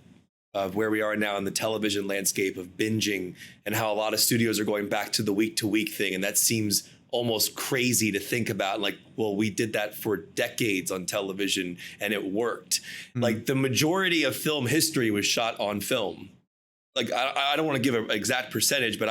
where we are now in the television landscape of binging, and how a lot of studios are going back to the week thing. And that seems almost crazy to think about. Like, well, we did that for decades on television and it worked. Like, the majority of film history was shot on film. Like, I don't want to give an exact percentage, but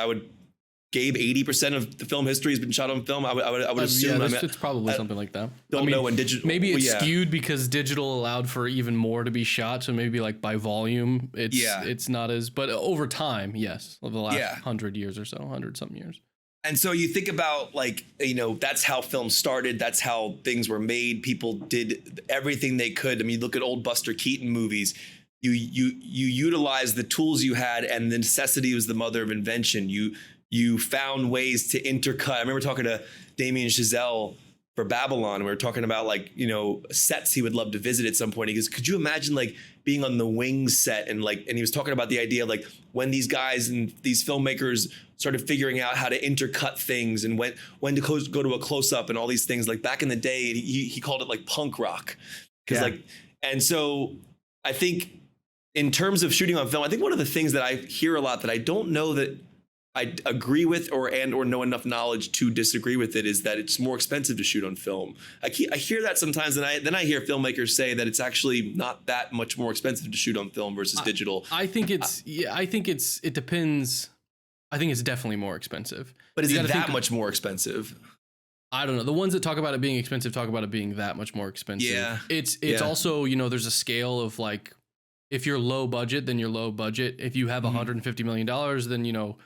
Gabe, 80% of the film history has been shot on film. I would assume. Yeah, it's probably something like that. Don't know when digital. Maybe it's skewed because digital allowed for even more to be shot. So maybe like by volume, it's not as. But over time, yes, over the last 100 years or so, 100-something years. And so you think about, like, you know, that's how film started. That's how things were made. People did everything they could. I mean, look at old Buster Keaton movies. You utilize the tools you had, and the necessity was the mother of invention. You found ways to intercut. I remember talking to Damien Chazelle for Babylon. We were talking about, like, you know, sets he would love to visit at some point. He goes, could you imagine, like, being on the Wings set and he was talking about the idea of, like, when these guys and these filmmakers started figuring out how to intercut things and when to go to a close up and all these things. Like, back in the day, he called it like punk rock. And so I think in terms of shooting on film, I think one of the things that I hear a lot that I don't know that I agree with or know enough knowledge to disagree with it is that it's more expensive to shoot on film. I hear that sometimes, and then I hear filmmakers say that it's actually not that much more expensive to shoot on film versus digital. I think it depends. I think it's definitely more expensive. But is it that much more expensive? I don't know. The ones that talk about it being expensive talk about it being that much more expensive. Yeah. It's also, you know, there's a scale of, like, if you're low budget, then you're low budget. If you have $150 million, then, you know,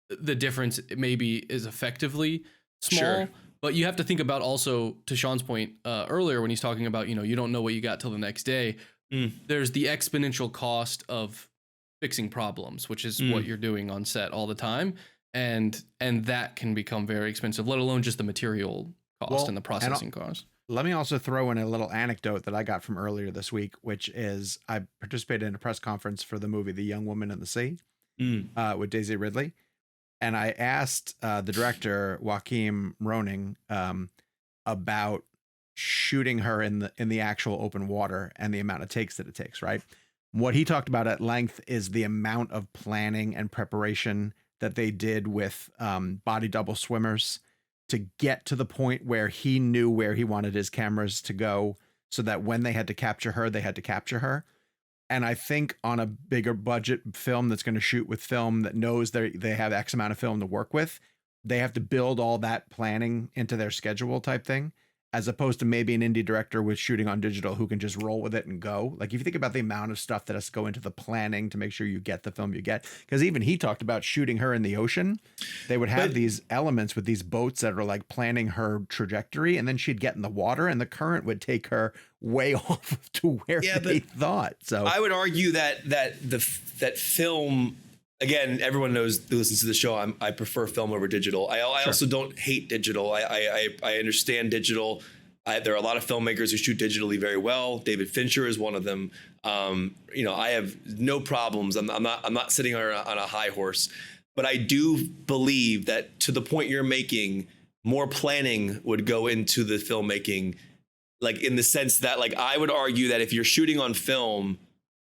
the difference maybe is effectively small. Sure. But you have to think about also, to Sean's point earlier when he's talking about, you know, you don't know what you got till the next day. There's the exponential cost of fixing problems, which is what you're doing on set all the time. And that can become very expensive, let alone just the material cost and the processing cost. Let me also throw in a little anecdote that I got from earlier this week, which is I participated in a press conference for the movie The Young Woman in the Sea with Daisy Ridley. And I asked the director, Joachim Roning, about shooting her in the actual open water and the amount of takes that it takes, right? What he talked about at length is the amount of planning and preparation that they did with body double swimmers to get to the point where he knew where he wanted his cameras to go so that when they had to capture her, they had to capture her. And I think on a bigger budget film that's going to shoot with film that knows they have X amount of film to work with, they have to build all that planning into their schedule type thing, as opposed to maybe an indie director with shooting on digital who can just roll with it and go. Like, if you think about the amount of stuff that has to go into the planning to make sure you get the film you get, because even he talked about shooting her in the ocean. They would have these elements with these boats that are like planning her trajectory, and then she'd get in the water and the current would take her way off to where they thought. So I would argue that film, again, everyone knows who listens to the show, I prefer film over digital. I also don't hate digital. I understand digital. There are a lot of filmmakers who shoot digitally very well. David Fincher is one of them. You know, I have no problems. I'm not sitting on a high horse, but I do believe that, to the point you're making, more planning would go into the filmmaking, like, in the sense that, like, I would argue that if you're shooting on film,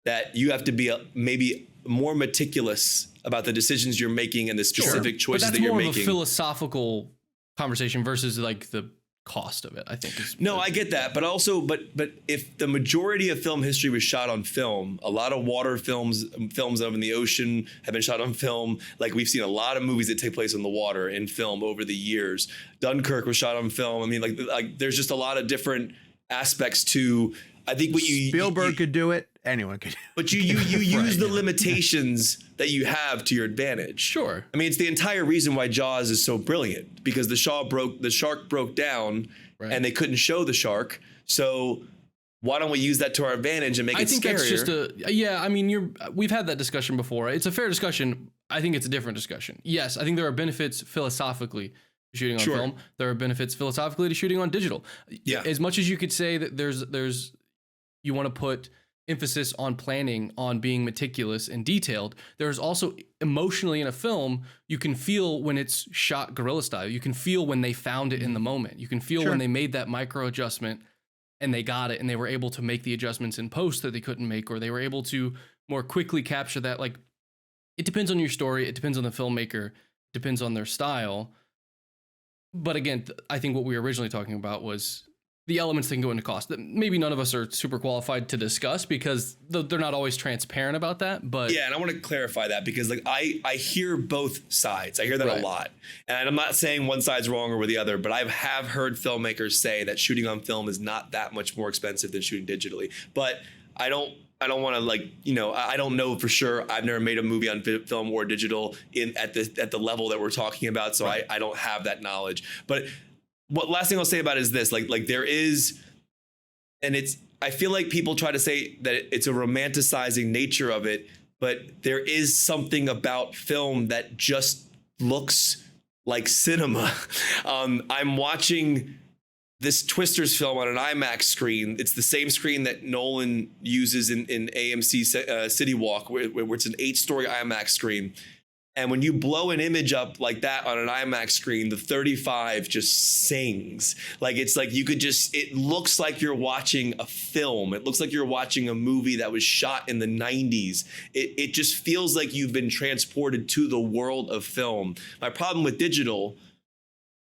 that you have to be maybe more meticulous about the decisions you're making and the specific choices that you're making. But that's more of a philosophical conversation versus, like, the cost of it, I think. I get that. But also, but if the majority of film history was shot on film, a lot of water films of in the ocean have been shot on film. Like, we've seen a lot of movies that take place on the water in film over the years. Dunkirk was shot on film. I mean, like there's just a lot of different aspects to I think what Spielberg could do it. Anyone could. But you use the limitations that you have to your advantage. Sure. I mean, it's the entire reason why Jaws is so brilliant, because the shark broke down, and they couldn't show the shark. So why don't we use that to our advantage and make it scarier? I think that's just I mean, we've had that discussion before. It's a fair discussion. I think it's a different discussion. Yes, I think there are benefits philosophically to shooting on film. There are benefits philosophically to shooting on digital. Yeah. As much as you could say that there's you want to put emphasis on planning, on being meticulous and detailed, there's also emotionally in a film, you can feel when it's shot guerrilla style. You can feel when they found it in the moment. You can feel when they made that micro adjustment and they got it and they were able to make the adjustments in post that they couldn't make, or they were able to more quickly capture that. Like, it depends on your story. It depends on the filmmaker. It depends on their style. But again, I think what we were originally talking about was the elements that can go into cost that maybe none of us are super qualified to discuss, because they're not always transparent about that. But yeah, and I want to clarify that, because like I hear both sides. I hear that a lot, and I'm not saying one side's wrong or the other, but I have heard filmmakers say that shooting on film is not that much more expensive than shooting digitally. But I don't want to I don't know for sure. I've never made a movie on film or digital at the level that we're talking about, so I don't have that knowledge. But what last thing I'll say about it is this, like there is, and I feel like people try to say that it's a romanticizing nature of it, but there is something about film that just looks like cinema. I'm watching this Twisters film on an IMAX screen. It's the same screen that Nolan uses in AMC City Walk, where it's an 8-story IMAX screen. And when you blow an image up like that on an IMAX screen, the 35 just sings. Like, it's like it looks like you're watching a film. It looks like you're watching a movie that was shot in the 90s. It just feels like you've been transported to the world of film. My problem with digital,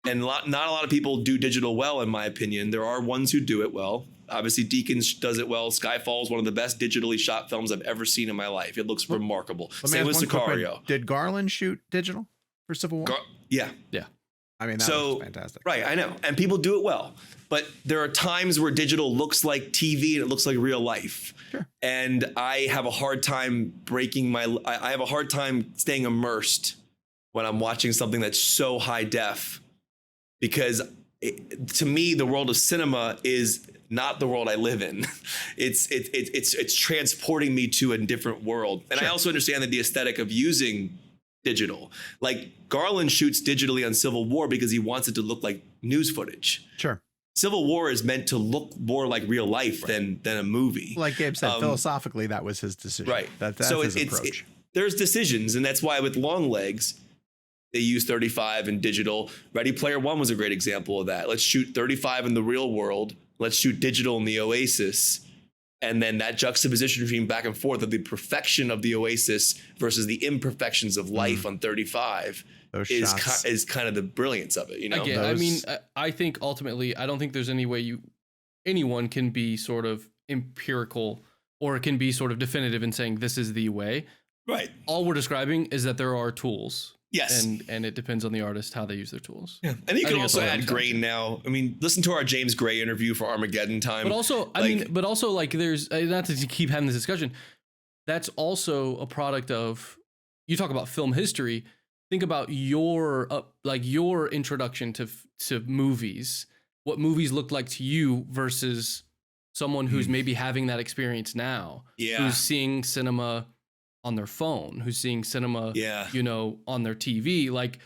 and not a lot of people do digital well, in my opinion. There are ones who do it well. Obviously, Deakins does it well. Skyfall is one of the best digitally shot films I've ever seen in my life. It looks remarkable. Same with Sicario. Did Garland shoot digital for Civil War? Yeah. I mean, that was fantastic. Right, I know. And people do it well. But there are times where digital looks like TV and it looks like real life. Sure. And I have a hard time I have a hard time staying immersed when I'm watching something that's so high def. Because to me, the world of cinema is not the world I live in. It's transporting me to a different world. And I also understand that the aesthetic of using digital, like Garland shoots digitally on Civil War because he wants it to look like news footage. Sure. Civil War is meant to look more like real life than a movie. Like Gabe said, philosophically, that was his decision. Right. That's his approach. There's decisions, and that's why with Longlegs, they use 35 in digital. Ready Player One was a great example of that. Let's shoot 35 in the real world. Let's shoot digital in the Oasis. And then that juxtaposition between back and forth of the perfection of the Oasis versus the imperfections of life on 35 is kind of the brilliance of it. You know? Again, I think ultimately, I don't think there's any way anyone can be sort of empirical or can be sort of definitive in saying this is the way. Right. All we're describing is that there are tools. Yes. And it depends on the artist how they use their tools. Yeah. And you can also add grain now. I mean, listen to our James Gray interview for Armageddon Time. But also, there's not to keep having this discussion. That's also a product of, you talk about film history. Think about your introduction to movies, what movies looked like to you versus someone who's maybe having that experience now. Yeah. Who's seeing cinema on their phone, who's seeing cinema, on their TV. Like,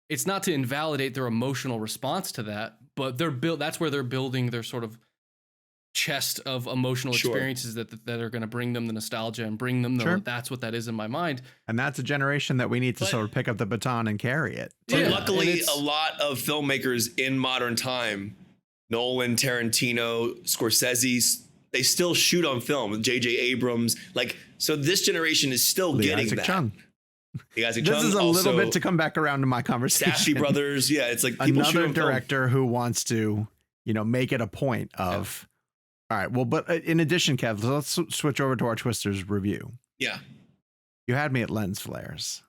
it's not to invalidate their emotional response to that, but that's where they're building their sort of chest of emotional experiences that are going to bring them the nostalgia and bring them that's what that is in my mind. And that's a generation that we need to sort of pick up the baton and carry it. But luckily, a lot of filmmakers in modern time, Nolan, Tarantino, Scorsese, they still shoot on film. J.J. Abrams, so this generation is still Lee getting Isaac that. Chung. Lee Isaac This Chung, is a also, little bit to come back around to my conversation. Safdie brothers, it's like people shoot another on film. director who wants to, make it a point of, all right. Well, but in addition, Kev, let's switch over to our Twisters review. Yeah, you had me at lens flares.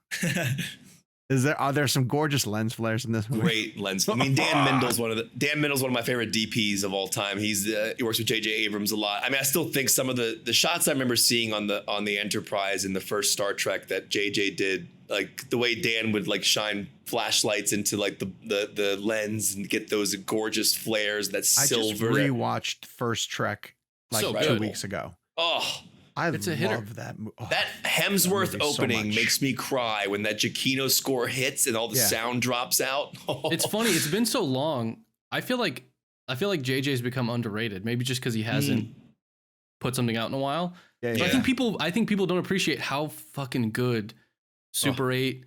Are there some gorgeous lens flares in this movie? Great lens. I mean, Dan Mendel's one of my favorite DPs of all time. He works with J.J. Abrams a lot. I mean, I still think some of the shots I remember seeing on the Enterprise in the first Star Trek that J.J. did, like the way Dan would like shine flashlights into like the lens and get those gorgeous flares. That silver. I just rewatched First Trek like So 2 good. weeks ago. Oh. It's a hitter. love that movie. That Hemsworth movie so opening much. makes me cry when that Giacchino score hits and all the Yeah. sound drops out. It's funny. It's been so long. I feel like JJ's become underrated. Maybe just because he hasn't put something out in a while. Yeah, But yeah. I think people don't appreciate how fucking good Super 8,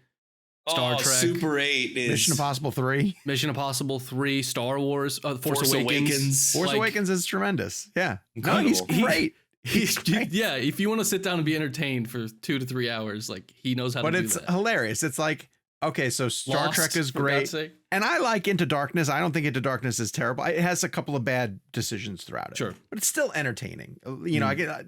Star Trek, Super 8 is Mission Impossible 3. Mission Impossible 3, Star Wars, Force Awakens. Force Like, Awakens is tremendous. Yeah. Incredible. No, he's great. He's great. Yeah, if you want to sit down and be entertained for 2 to 3 hours, like he knows how But to do it's that. hilarious. It's like, okay, so Star Lost, Trek is for great. God's sake. And I like Into Darkness. I don't think Into Darkness is terrible. It has a couple of bad decisions throughout it. Sure. But it's still entertaining. You know,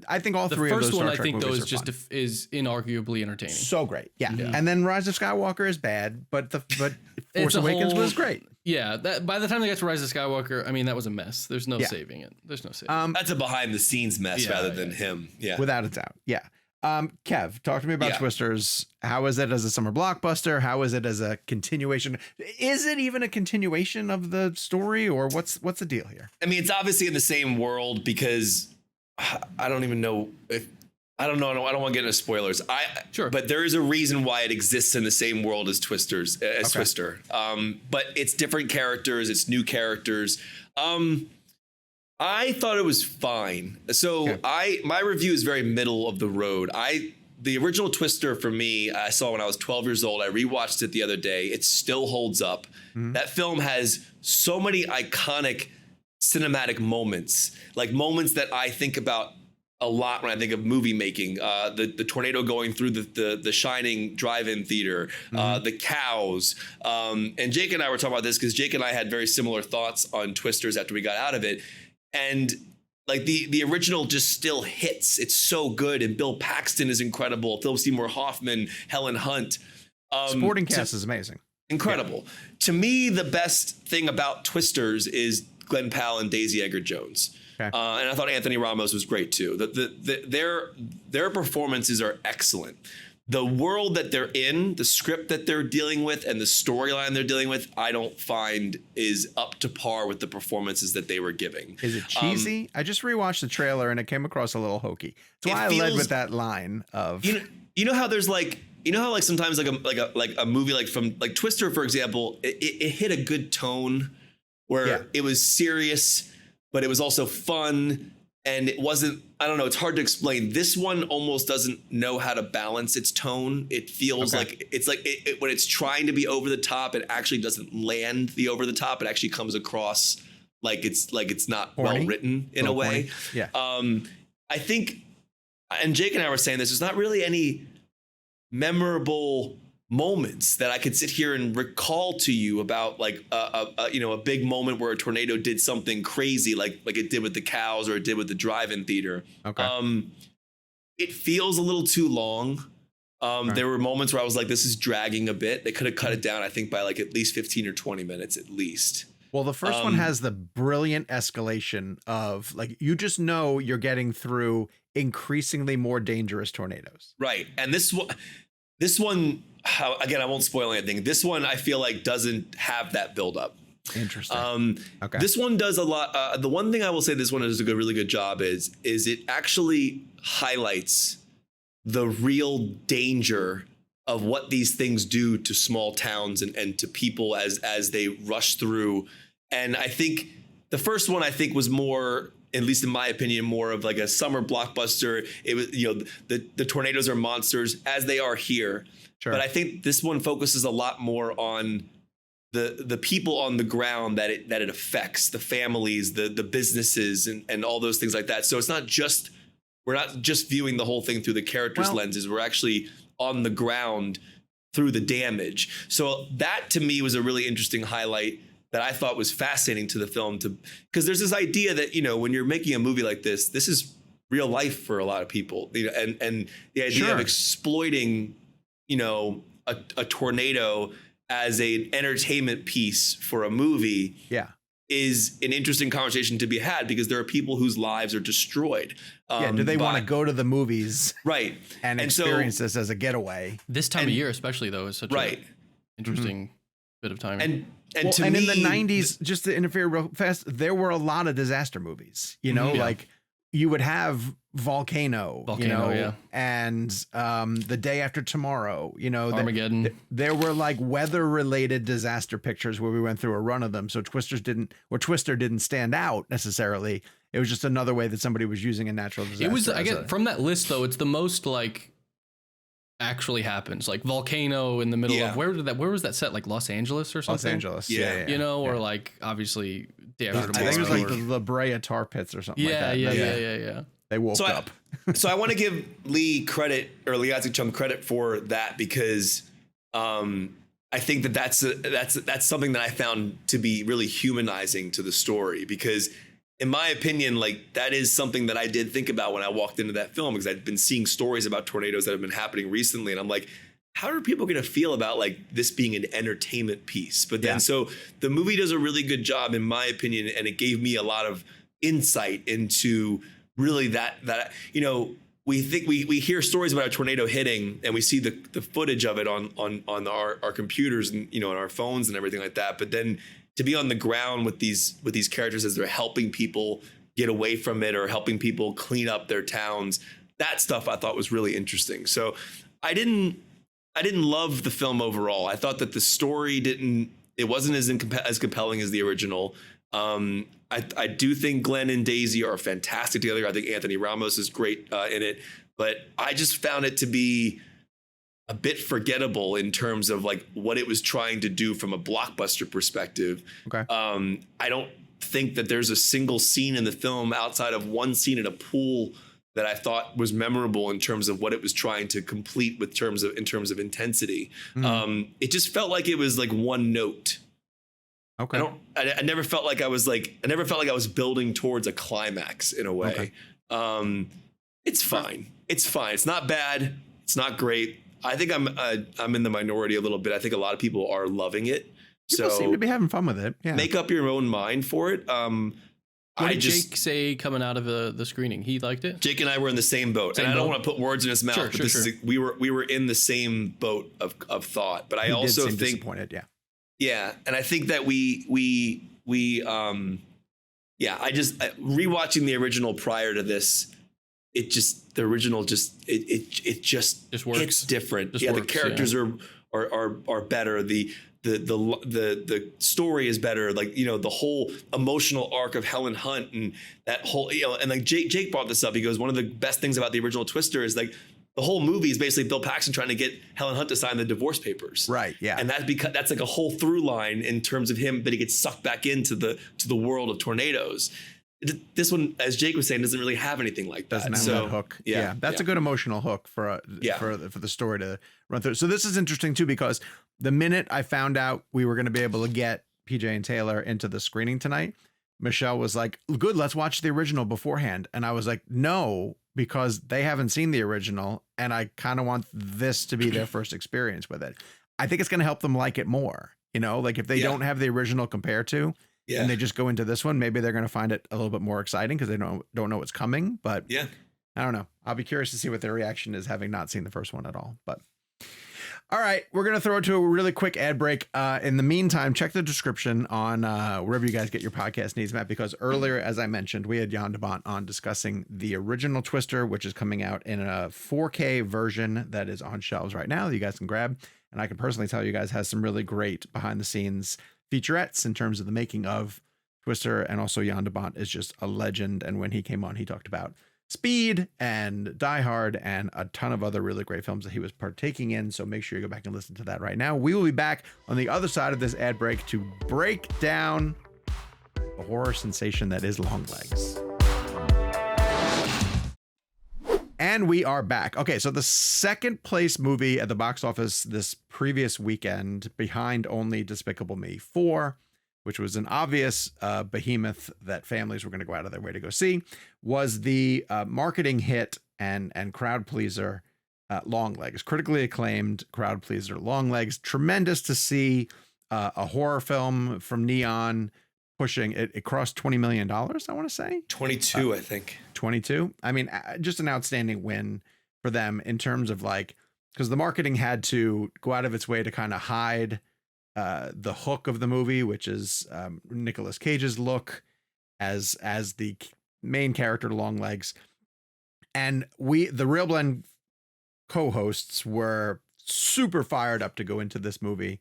I think all The three of first those one Star I Trek think though movies is are just fun. is inarguably entertaining. So great. Yeah. Yeah. And then Rise of Skywalker is bad, but Force It's a Awakens whole- was great. Yeah, that by the time they got to Rise of Skywalker, I mean that was a mess. There's no Yeah. saving it. There's no saving. That's a behind the scenes mess Yeah, rather than him. Yeah. Without a doubt. Yeah. Kev, talk to me about Yeah. Twisters. How is it as a summer blockbuster? How is it as a continuation? Is it even a continuation of the story, or what's the deal here? I mean, it's obviously in the same world because I don't even know if I don't know. I don't want to get into spoilers. Sure. But there is a reason why it exists in the same world as Twister. But it's different characters. It's new characters. I thought it was fine. So my review is very middle of the road. The original Twister for me, I saw when I was 12 years old. I rewatched it the other day. It still holds up. That film has so many iconic cinematic moments, like moments that I think about a lot when I think of movie making. The tornado going through the Shining drive-in theater, the cows. And Jake and I were talking about this because Jake and I had very similar thoughts on Twisters after we got out of it. And like the original just still hits. It's so good. And Bill Paxton is incredible. Philip Seymour Hoffman, Helen Hunt. Supporting cast is amazing. Incredible. Yeah. To me, the best thing about Twisters is Glen Powell and Daisy Edgar-Jones. Okay. And I thought Anthony Ramos was great too. Their performances are excellent. The world that they're in, the script that they're dealing with, and the storyline they're dealing with, I don't find is up to par with the performances that they were giving. Is it cheesy? I just rewatched the trailer and it came across a little hokey. That's why I led with that line of you know how there's like sometimes like a movie like from like Twister, for example, it hit a good tone where it was serious, but it was also fun. And it wasn't, I don't know, it's hard to explain. This one almost doesn't know how to balance its tone. It feels like it's like when it's trying to be over the top, it actually doesn't land the over the top. It actually comes across like it's not well written in a way. Yeah. I think, and Jake and I were saying this, there's not really any memorable moments that I could sit here and recall to you about like a big moment where a tornado did something crazy like it did with the cows or it did with the drive-in theater. Okay. It feels a little too long. There were moments where I was like, this is dragging a bit. They could have cut it down, I think, by like at least 15 or 20 minutes at least. Well, the first one has the brilliant escalation of like, you just know you're getting through increasingly more dangerous tornadoes. Right. And this one, again, I won't spoil anything. This one, I feel like, doesn't have that buildup. Interesting. Okay. This one does a lot. The one thing I will say this one does a really good job is it actually highlights the real danger of what these things do to small towns and to people as they rush through. And I think the first one, was more, at least in my opinion, more of like a summer blockbuster. It was, the tornadoes are monsters, as they are here. Sure. But I think this one focuses a lot more on the people on the ground that it affects, the families, the businesses, and all those things like that. So it's not just, we're not just viewing the whole thing through the characters' lenses. We're actually on the ground through the damage. So that to me was a really interesting highlight that I thought was fascinating to the film, because there's this idea that, when you're making a movie like this is real life for a lot of people, and the idea of exploiting, a tornado as an entertainment piece for a movie Yeah. is an interesting conversation to be had, because there are people whose lives are destroyed. Yeah. Do they want to go to the movies right and experience this as a getaway? This time of year, especially though, is such right. a interesting bit of time. And Well, to and me, in the 90s, just to interfere real fast, there were a lot of disaster movies, you know, Yeah. like you would have Volcano, you know, yeah. and The Day After Tomorrow, you know, Armageddon. there were like weather related disaster pictures where we went through a run of them. So Twister didn't stand out necessarily. It was just another way that somebody was using a natural disaster. It was, I get from that list though, it's the most like actually happens, like Volcano in the middle Yeah. of where was that set, like Los Angeles or something? Los Angeles. Yeah. You know, or like obviously Day After I think it was Tomorrow like the La Brea Tar Pits or something like yeah, that. yeah. They woke So up. so I want to give Lee Isaac Chung credit for that, because I think that's something that I found to be really humanizing to the story, because in my opinion, like that is something that I did think about when I walked into that film, because I'd been seeing stories about tornadoes that have been happening recently. And I'm like, how are people going to feel about like this being an entertainment piece? But then, so the movie does a really good job, in my opinion, and it gave me a lot of insight into really that, you know, we think we hear stories about a tornado hitting, and we see the footage of it on our computers and, you know, on our phones and everything like that. But then to be on the ground with these characters as they're helping people get away from it or helping people clean up their towns, that stuff I thought was really interesting. So I didn't love the film overall. I thought that the story wasn't as compelling as the original. I do think Glenn and Daisy are fantastic together. I think Anthony Ramos is great in it, but I just found it to be a bit forgettable in terms of like what it was trying to do from a blockbuster perspective. Okay. I don't think that there's a single scene in the film outside of one scene in a pool that I thought was memorable in terms of what it was trying to complete in terms of intensity. It just felt like it was like one note. Okay. I never felt like I was building towards a climax in a way. Okay. It's fine. It's not bad. It's not great. I think I'm in the minority a little bit. I think a lot of people are loving it. People seem to be having fun with it. Yeah. Make up your own mind for it. What did Jake say coming out of the screening? He liked it? Jake and I were in the same boat. And I don't want to put words in his mouth, but we were in the same boat of thought. But I also think disappointed, yeah. Yeah. And I think that we rewatching the original prior to this, it just works. It's different. The characters are better. The story is better. Like, you know, the whole emotional arc of Helen Hunt and that whole, you know, and like Jake brought this up. He goes, one of the best things about the original Twister is like the whole movie is basically Bill Paxton trying to get Helen Hunt to sign the divorce papers. Right. Yeah. And that's like a whole through line in terms of him, but he gets sucked back into the world of tornadoes. This one, as Jake was saying, doesn't really have anything like that. Doesn't have that hook. Yeah. That's a good emotional hook for the story to run through. So this is interesting too, because the minute I found out we were going to be able to get PJ and Taylor into the screening tonight, Michelle was like, good, let's watch the original beforehand. And I was like, no, because they haven't seen the original and I kind of want this to be their first experience with it. I think it's going to help them like it more. You know, like if they don't have the original compared to, and they just go into this one, maybe they're going to find it a little bit more exciting because they don't know what's coming. But I don't know. I'll be curious to see what their reaction is, having not seen the first one at all. But all right, we're going to throw it to a really quick ad break. In the meantime, check the description on wherever you guys get your podcast needs, Matt, because earlier, as I mentioned, we had Jan de Bont on discussing the original Twister, which is coming out in a 4K version that is on shelves right now that you guys can grab. And I can personally tell you guys has some really great behind the scenes featurettes in terms of the making of Twister. And also Jan de Bont is just a legend. And when he came on, he talked about Speed and Die Hard and a ton of other really great films that he was partaking in. So make sure you go back and listen to that right now. We will be back on the other side of this ad break to break down the horror sensation that is Longlegs. And we are back. Okay, so the second place movie at the box office this previous weekend, behind only Despicable Me 4, which was an obvious behemoth that families were going to go out of their way to go see, was the marketing hit and crowd pleaser, Longlegs, critically acclaimed, crowd pleaser. Longlegs, tremendous to see a horror film from Neon pushing it. It crossed $20 million, I want to say. 22, I think. 22. I mean, just an outstanding win for them in terms of like, because the marketing had to go out of its way to kind of hide the hook of the movie, which is Nicolas Cage's look as the main character, Longlegs. And the ReelBlend co-hosts were super fired up to go into this movie.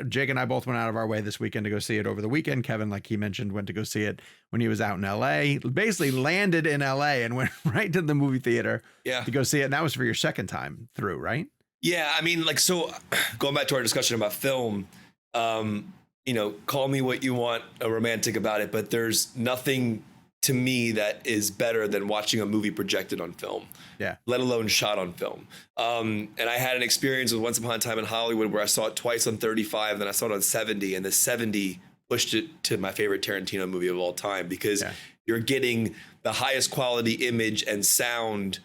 Jake and I both went out of our way this weekend to go see it over the weekend. Kevin, like he mentioned, went to go see it when he was out in LA, basically landed in LA and went right to the movie theater to go see it. And that was for your second time through, right? Yeah. I mean, like, so going back to our discussion about film, call me what you want a romantic about it, but there's nothing to me that is better than watching a movie projected on film. Yeah. Let alone shot on film. And I had an experience with Once Upon a Time in Hollywood where I saw it twice on 35, then I saw it on 70, and the 70 pushed it to my favorite Tarantino movie of all time because you're getting the highest quality image and sound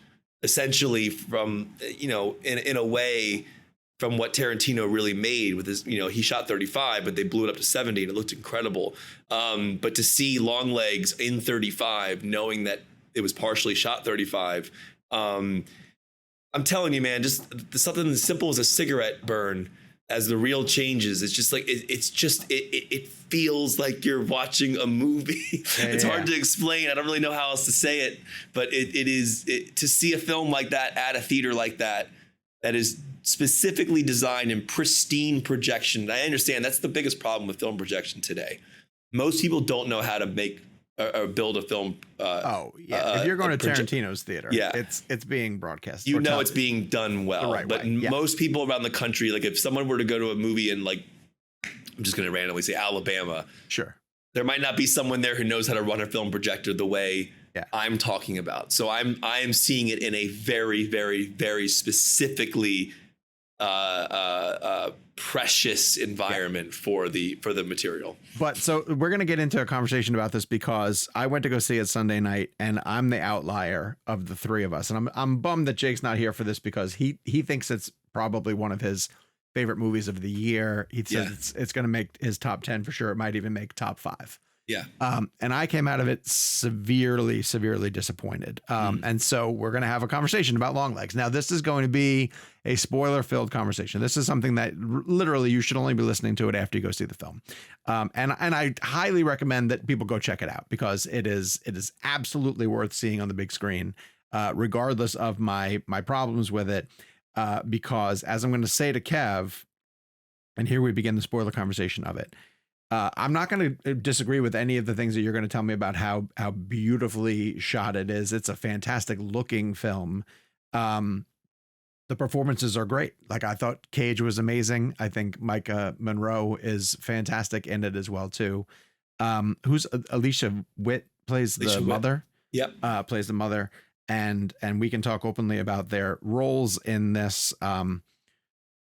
essentially from, in a way from what Tarantino really made with his, he shot 35, but they blew it up to 70 and it looked incredible. But to see Longlegs in 35, knowing that it was partially shot 35, I'm telling you, man, just something as simple as a cigarette burn as the reel changes. It's just like, it feels like you're watching a movie. It's hard to explain. I don't really know how else to say it, but it is to see a film like that at a theater like that is specifically designed in pristine projection. And I understand that's the biggest problem with film projection today. Most people don't know how to make or build a film. If you're going to Tarantino's theater, it's being broadcast. It's being done well. But most people around the country, like if someone were to go to a movie in, like, I'm just going to randomly say Alabama, sure, there might not be someone there who knows how to run a film projector the way I'm talking about. So I am seeing it in a very, very, very specifically precious environment for the material. But so we're going to get into a conversation about this because I went to go see it Sunday night and I'm the outlier of the three of us. And I'm bummed that Jake's not here for this because he thinks it's probably one of his favorite movies of the year. He says it's going to make his top 10 for sure. It might even make top 5. Yeah. And I came out of it severely, severely disappointed. And so we're going to have a conversation about Longlegs. Now, this is going to be a spoiler-filled conversation. This is something that literally you should only be listening to it after you go see the film. And I highly recommend that people go check it out because it is absolutely worth seeing on the big screen, regardless of my problems with it. Because as I'm going to say to Kev, and here we begin the spoiler conversation of it, I'm not going to disagree with any of the things that you're going to tell me about how beautifully shot it is. It's a fantastic looking film. The performances are great. Like, I thought Cage was amazing. I think Micah Monroe is fantastic in it as well too. Who's Alicia Witt plays the mother. Yep. Plays the mother. And we can talk openly about their roles in this.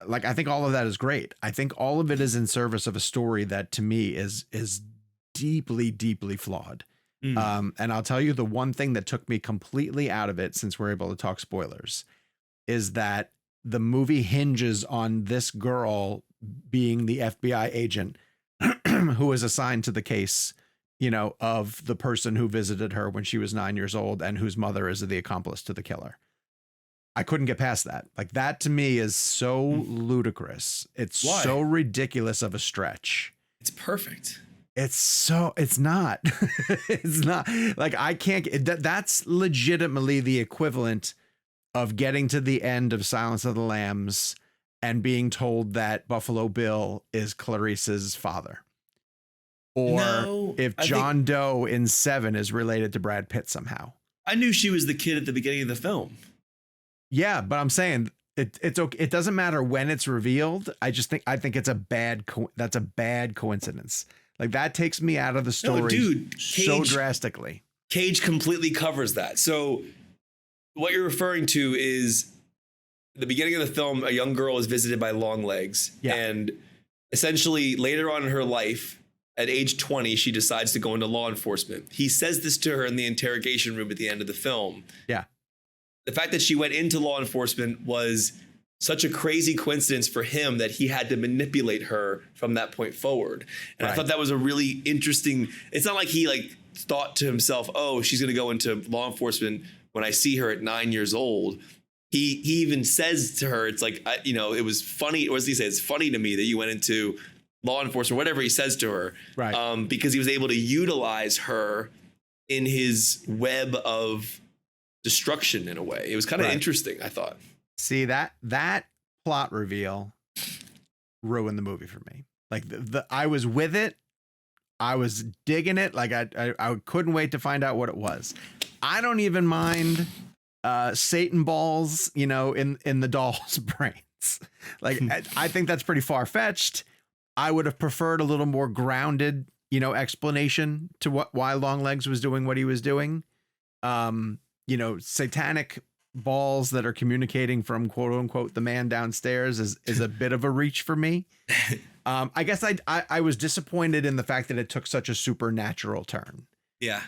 Like, I think all of that is great. I think all of it is in service of a story that to me is deeply, deeply flawed. And I'll tell you the one thing that took me completely out of it, since we're able to talk spoilers, is that the movie hinges on this girl being the FBI agent who is assigned to the case, of the person who visited her when she was 9 years old and whose mother is the accomplice to the killer. I couldn't get past that. Like, that to me is so ludicrous. It's so ridiculous of a stretch. It's perfect. It's not. It's not. Like, I can't. That's legitimately the equivalent of getting to the end of Silence of the Lambs and being told that Buffalo Bill is Clarice's father. Or if John Doe in Seven is related to Brad Pitt somehow. I knew she was the kid at the beginning of the film. Yeah, but I'm saying it's okay. It doesn't matter when it's revealed. I think it's a bad coincidence. Like, that takes me out of the story so drastically. Cage completely covers that. So what you're referring to is the beginning of the film, a young girl is visited by Longlegs. Yeah. And essentially later on in her life, at age 20, she decides to go into law enforcement. He says this to her in the interrogation room at the end of the film. Yeah. the fact that she went into law enforcement was such a crazy coincidence for him that he had to manipulate her from that point forward. And I thought that was a really interesting, it's not like he like thought to himself, oh, she's going to go into law enforcement when I see her at 9 years old. He even says to her, it's like, it was funny. What does he say? It's funny to me that you went into law enforcement, whatever he says to her, because he was able to utilize her in his web of destruction in a way. It was kind of interesting, I thought. See, that plot reveal ruined the movie for me. Like I was with it. I was digging it. Like I couldn't wait to find out what it was. I don't even mind Satan balls, in the doll's brains. Like I think that's pretty far-fetched. I would have preferred a little more grounded, explanation to why Longlegs was doing what he was doing. Satanic balls that are communicating from quote unquote the man downstairs is a bit of a reach for me. I guess I was disappointed in the fact that it took such a supernatural turn. Yeah.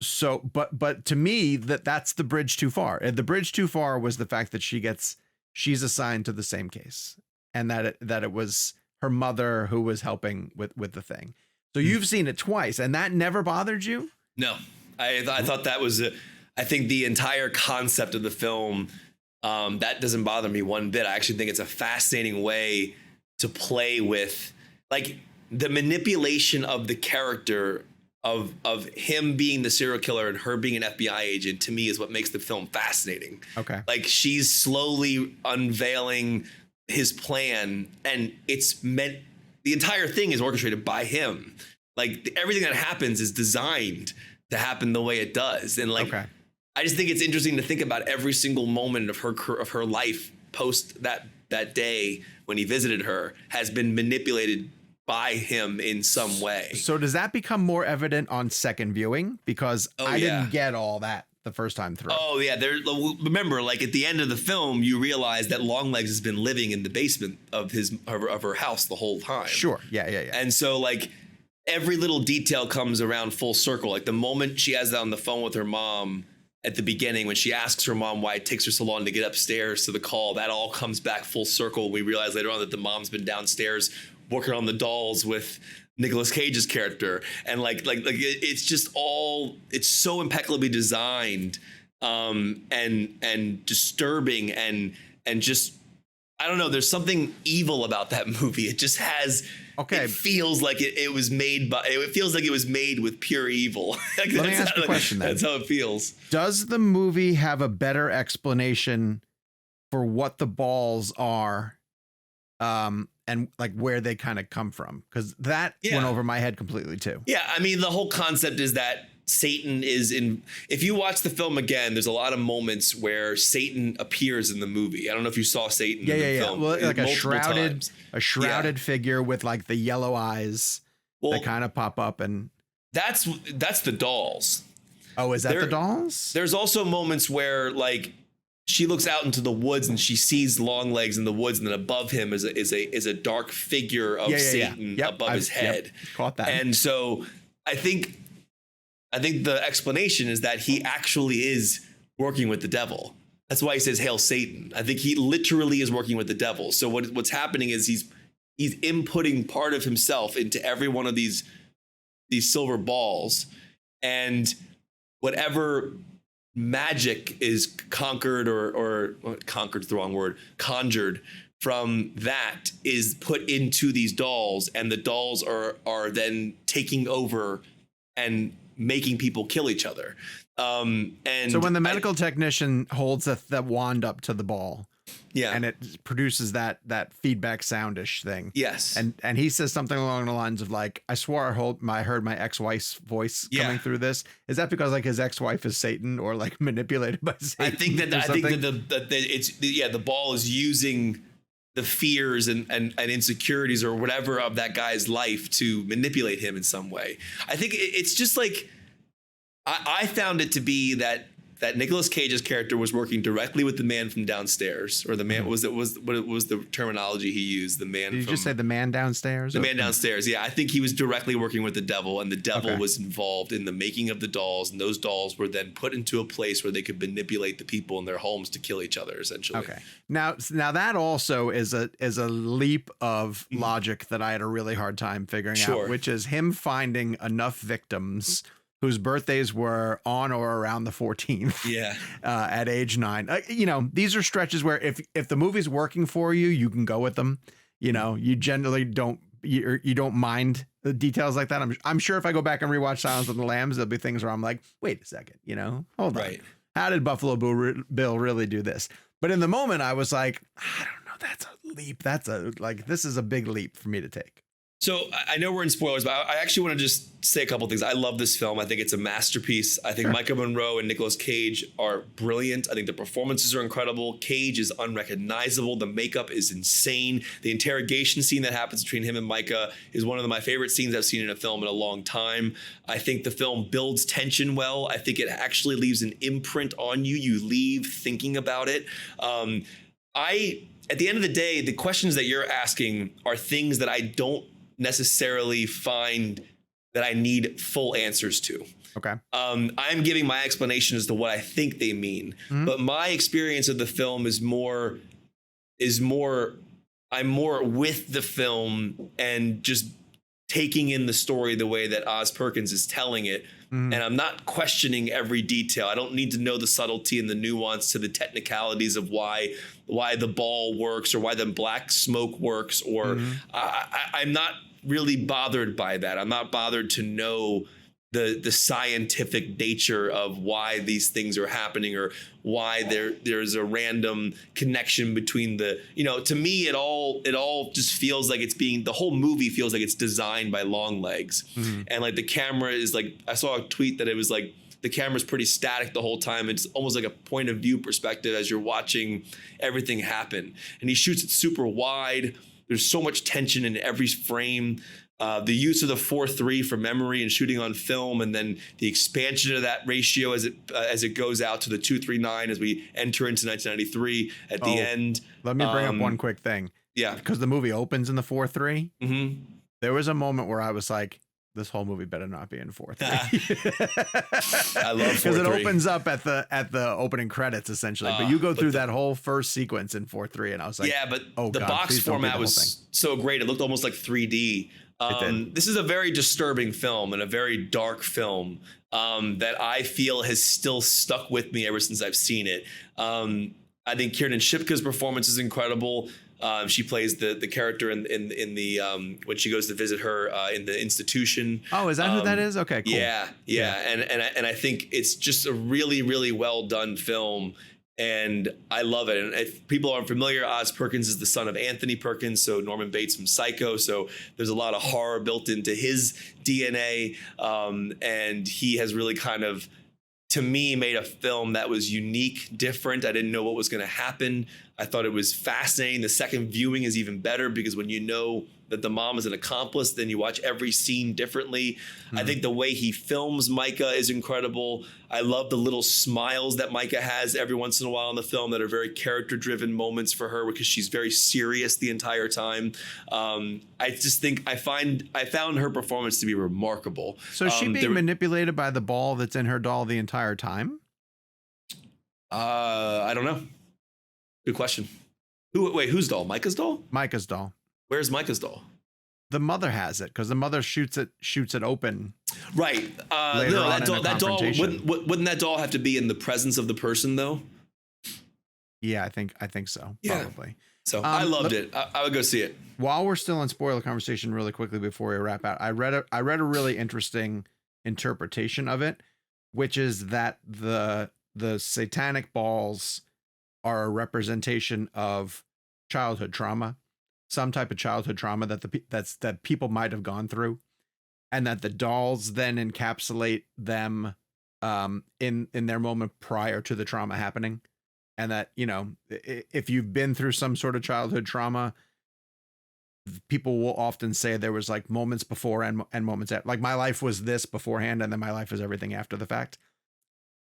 So, but to me that's the bridge too far. The bridge too far was the fact that she's assigned to the same case, and that it was her mother who was helping with the thing. So you've seen it twice, and that never bothered you? No, I thought that was I think the entire concept of the film, that doesn't bother me one bit. I actually think it's a fascinating way to play with, like, the manipulation of the character of him being the serial killer and her being an FBI agent, to me, is what makes the film fascinating. Okay. Like, she's slowly unveiling his plan, and the entire thing is orchestrated by him. Like, everything that happens is designed to happen the way it does. And like, I just think it's interesting to think about every single moment of her life post that day when he visited her has been manipulated by him in some way. So does that become more evident on second viewing? Because I didn't get all that the first time through. Oh yeah. Remember, like, at the end of the film, you realize that Longlegs has been living in the basement of her house the whole time. Sure. Yeah. And so, like, every little detail comes around full circle. Like, the moment she has that on the phone with her mom at the beginning, when she asks her mom why it takes her so long to get upstairs to the call, that all comes back full circle. We realize later on that the mom's been downstairs working on the dolls with Nicolas Cage's character. And like it's just it's so impeccably designed, and disturbing, and just, I don't know, there's something evil about that movie. It just has, it feels like it was made with pure evil. Like, let me ask you a question then. That's how it feels. Does the movie have a better explanation for what the balls are, and like where they kind of come from? Because that went over my head completely too. Yeah, I mean, the whole concept is that Satan is in. If you watch the film again, there's a lot of moments where Satan appears in the movie. I don't know if you saw Satan in the film. Well, like a shrouded figure with like the yellow eyes that kind of pop up, and that's the dolls. Oh, is that the dolls? There's also moments where, like, she looks out into the woods and she sees Longlegs in the woods, and then above him is a dark figure of Satan above his head. Caught that. And so I think the explanation is that he actually is working with the devil. That's why he says, "Hail Satan." I think he literally is working with the devil. So what's happening is he's inputting part of himself into every one of these silver balls, and whatever magic is conquered or conquered's the wrong word, conjured from that is put into these dolls, and the dolls are then taking over and making people kill each other. And so when the medical technician holds the wand up to the ball, and it produces that feedback soundish thing. Yes. And he says something along the lines of like, I swore I heard my ex-wife's voice coming through this. Is that because like his ex-wife is Satan, or like manipulated by Satan? I think that the ball is using the fears and insecurities or whatever of that guy's life to manipulate him in some way. I think it's just like, I found it to be that that Nicolas Cage's character was working directly with the man from downstairs, or the man was the terminology he used. The man. Did you just say the man downstairs? The man downstairs. Yeah, I think he was directly working with the devil, and the devil was involved in the making of the dolls, and those dolls were then put into a place where they could manipulate the people in their homes to kill each other, essentially. Okay. Now that also is a leap of logic that I had a really hard time figuring out, which is him finding enough victims whose birthdays were on or around the 14th. Yeah. At age 9. These are stretches where if the movie's working for you, you can go with them. You generally don't mind the details like that. I'm sure if I go back and rewatch Silence of the Lambs, there'll be things where I'm like, wait a second, hold on. How did Buffalo Bill really do this? But in the moment, I was like, I don't know. That's a leap. This is a big leap for me to take. So I know we're in spoilers, but I actually want to just say a couple of things. I love this film. I think it's a masterpiece. I think Micah Monroe and Nicolas Cage are brilliant. I think the performances are incredible. Cage is unrecognizable. The makeup is insane. The interrogation scene that happens between him and Micah is one of my favorite scenes I've seen in a film in a long time. I think the film builds tension well. I think it actually leaves an imprint on you. You leave thinking about it. At the end of the day, the questions that you're asking are things that I don't necessarily find that I need full answers to. Okay. I'm giving my explanation as to what I think they mean, but my experience of the film is more I'm more with the film and just taking in the story the way that Oz Perkins is telling it. And I'm not questioning every detail. I don't need to know the subtlety and the nuance to the technicalities of why the ball works or why the black smoke works, or I'm not really bothered by that. I'm not bothered to know the scientific nature of why these things are happening, or why there's a random connection between to me, it all just feels like the whole movie feels like it's designed by Longlegs. And like the camera is like, I saw a tweet that it was like the camera's pretty static the whole time. It's almost like a point of view perspective as you're watching everything happen. And he shoots it super wide. There's so much tension in every frame. The use of the 4:3 for memory and shooting on film, and then the expansion of that ratio as it goes out to the 2:3:9 as we enter into 1993 at the end. Let me bring up one quick thing. Yeah, because the movie opens in the 4:3. There was a moment where I was like, this whole movie better not be in 4:3. I love 4:3 because it opens up at the opening credits essentially, but you go through that whole first sequence in 4:3, and I was like, yeah, but the box format was so great; it looked almost like 3D. This is a very disturbing film and a very dark film that I feel has still stuck with me ever since I've seen it. I think Kiernan Shipka's performance is incredible. She plays the character in the when she goes to visit her in the institution. Oh, is that who that is? Okay, cool. Yeah. And I think it's just a really, really well done film. And I love it. And if people aren't familiar, Oz Perkins is the son of Anthony Perkins, so Norman Bates from Psycho. So there's a lot of horror built into his DNA. And he has really kind of, to me, made a film that was unique, different. I didn't know what was going to happen. I thought it was fascinating. The second viewing is even better because when you know that the mom is an accomplice, then you watch every scene differently. I think the way he films Micah is incredible. I love the little smiles that Micah has every once in a while in the film that are very character-driven moments for her because she's very serious the entire time. I just think I found her performance to be remarkable. So is she being manipulated by the ball that's in her doll the entire time? I don't know. Good question. Whose doll? Micah's doll? Micah's doll. Where's Micah's doll? The mother has it because the mother shoots it open. Right. No, that doll wouldn't that doll have to be in the presence of the person though? Yeah, I think so. Yeah. Probably. So I loved it. I would go see it. While we're still in spoiler conversation, really quickly before we wrap out, I read a really interesting interpretation of it, which is that the satanic balls are a representation of childhood trauma. Some type of childhood trauma that people might have gone through, and that the dolls then encapsulate them in their moment prior to the trauma happening, and that if you've been through some sort of childhood trauma, people will often say there was like moments before and moments after. Like my life was this beforehand, and then my life is everything after the fact.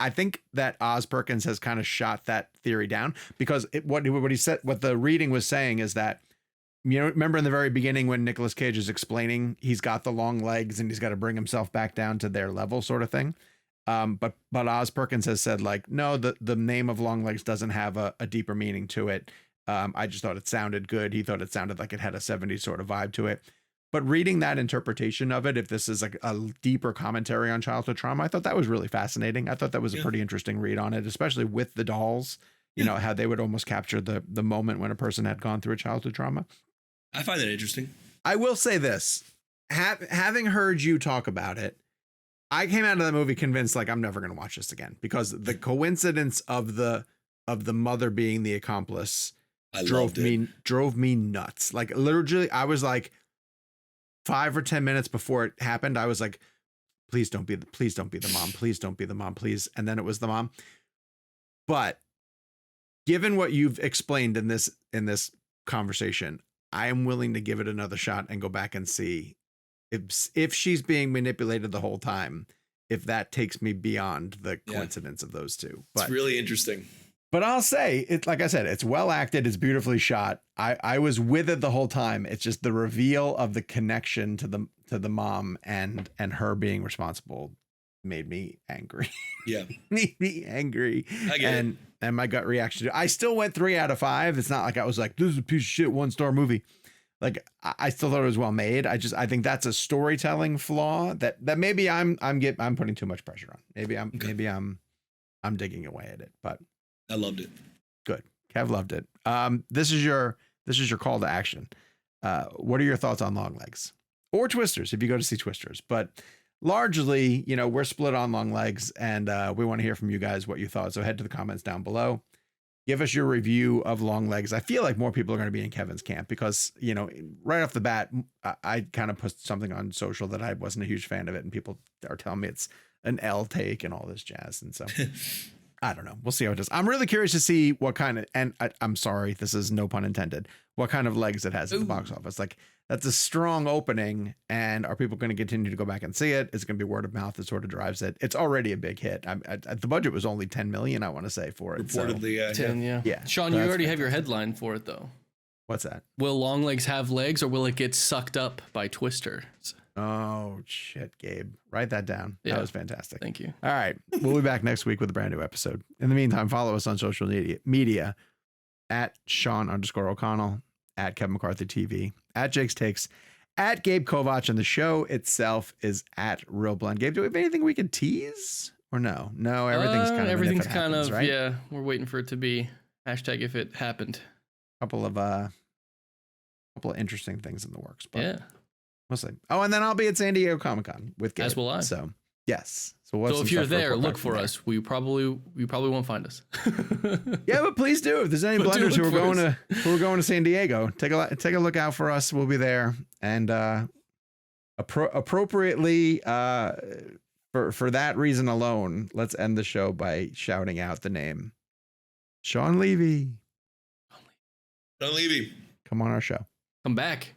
I think that Oz Perkins has kind of shot that theory down because what he said, what the reading was saying is that, you know, remember in the very beginning when Nicolas Cage is explaining he's got the long legs and he's got to bring himself back down to their level sort of thing. But Oz Perkins has said like, no, the name of Longlegs doesn't have a deeper meaning to it. I just thought it sounded good. He thought it sounded like it had a 70s sort of vibe to it. But reading that interpretation of it, if this is like a deeper commentary on childhood trauma, I thought that was really fascinating. I thought that was a pretty interesting read on it, especially with the dolls, you know, how they would almost capture the moment when a person had gone through a childhood trauma. I find that interesting. I will say this, having heard you talk about it, I came out of the movie convinced like I'm never going to watch this again because the coincidence of the mother being the accomplice drove me nuts. Like literally, I was like 5 or 10 minutes before it happened, I was like, please don't be the mom. Please don't be the mom, please. And then it was the mom. But given what you've explained in this conversation, I am willing to give it another shot and go back and see if she's being manipulated the whole time, if that takes me beyond the coincidence of those two. But it's really interesting. But I'll say it, like I said, it's well acted. It's beautifully shot. I was with it the whole time. It's just the reveal of the connection to the mom and her being responsible made me angry. Yeah. Made me angry. I get it. And my gut reaction, I still went 3 out of 5. It's not like I was like, this is a piece of shit 1-star movie. Like I still thought it was well made. I think that's a storytelling flaw that maybe I'm putting too much pressure on. Maybe I'm digging away at it, but I loved it. Good. Kev loved it. This is your call to action. What are your thoughts on Longlegs or Twisters if you go to see Twisters? But largely, you know, we're split on Longlegs and we want to hear from you guys what you thought. So head to the comments down below. Give us your review of Longlegs. I feel like more people are going to be in Kevin's camp because, you know, right off the bat, I kind of put something on social that I wasn't a huge fan of it. And people are telling me it's an L take and all this jazz. And so I don't know. We'll see how it does. I'm really curious to see what kind of, and I'm sorry, this is no pun intended, what kind of legs it has at the box office. Like that's a strong opening. And are people going to continue to go back and see it? Is it going to be word of mouth that sort of drives it? It's already a big hit. The budget was only 10 million, I want to say, for it. Reportedly, so, 10, yeah. Sean, you already have your headline for it though. What's that? Will Longlegs have legs or will it get sucked up by Twister? Oh shit, Gabe. Write that down. Yeah. That was fantastic. Thank you. All right. We'll be back next week with a brand new episode. In the meantime, follow us on social media at Sean_O'Connell, at Kevin McCarthy TV, at Jake's Takes, at Gabe Kovach, and the show itself is at ReelBlend. Gabe, do we have anything we could tease or no? No, everything's kind of right? Yeah, we're waiting for it to be hashtag if it happened. Couple of interesting things in the works. But yeah. We'll see. Oh, and then I'll be at San Diego Comic-Con with Gabe. As will I. So yes. So if you're there, look for us. You probably won't find us. Yeah, but please do. If there's any blenders who are going to San Diego, take a look out for us. We'll be there. And appropriately for that reason alone, let's end the show by shouting out the name Sean Levy. Sean Levy. Come on our show. Come back.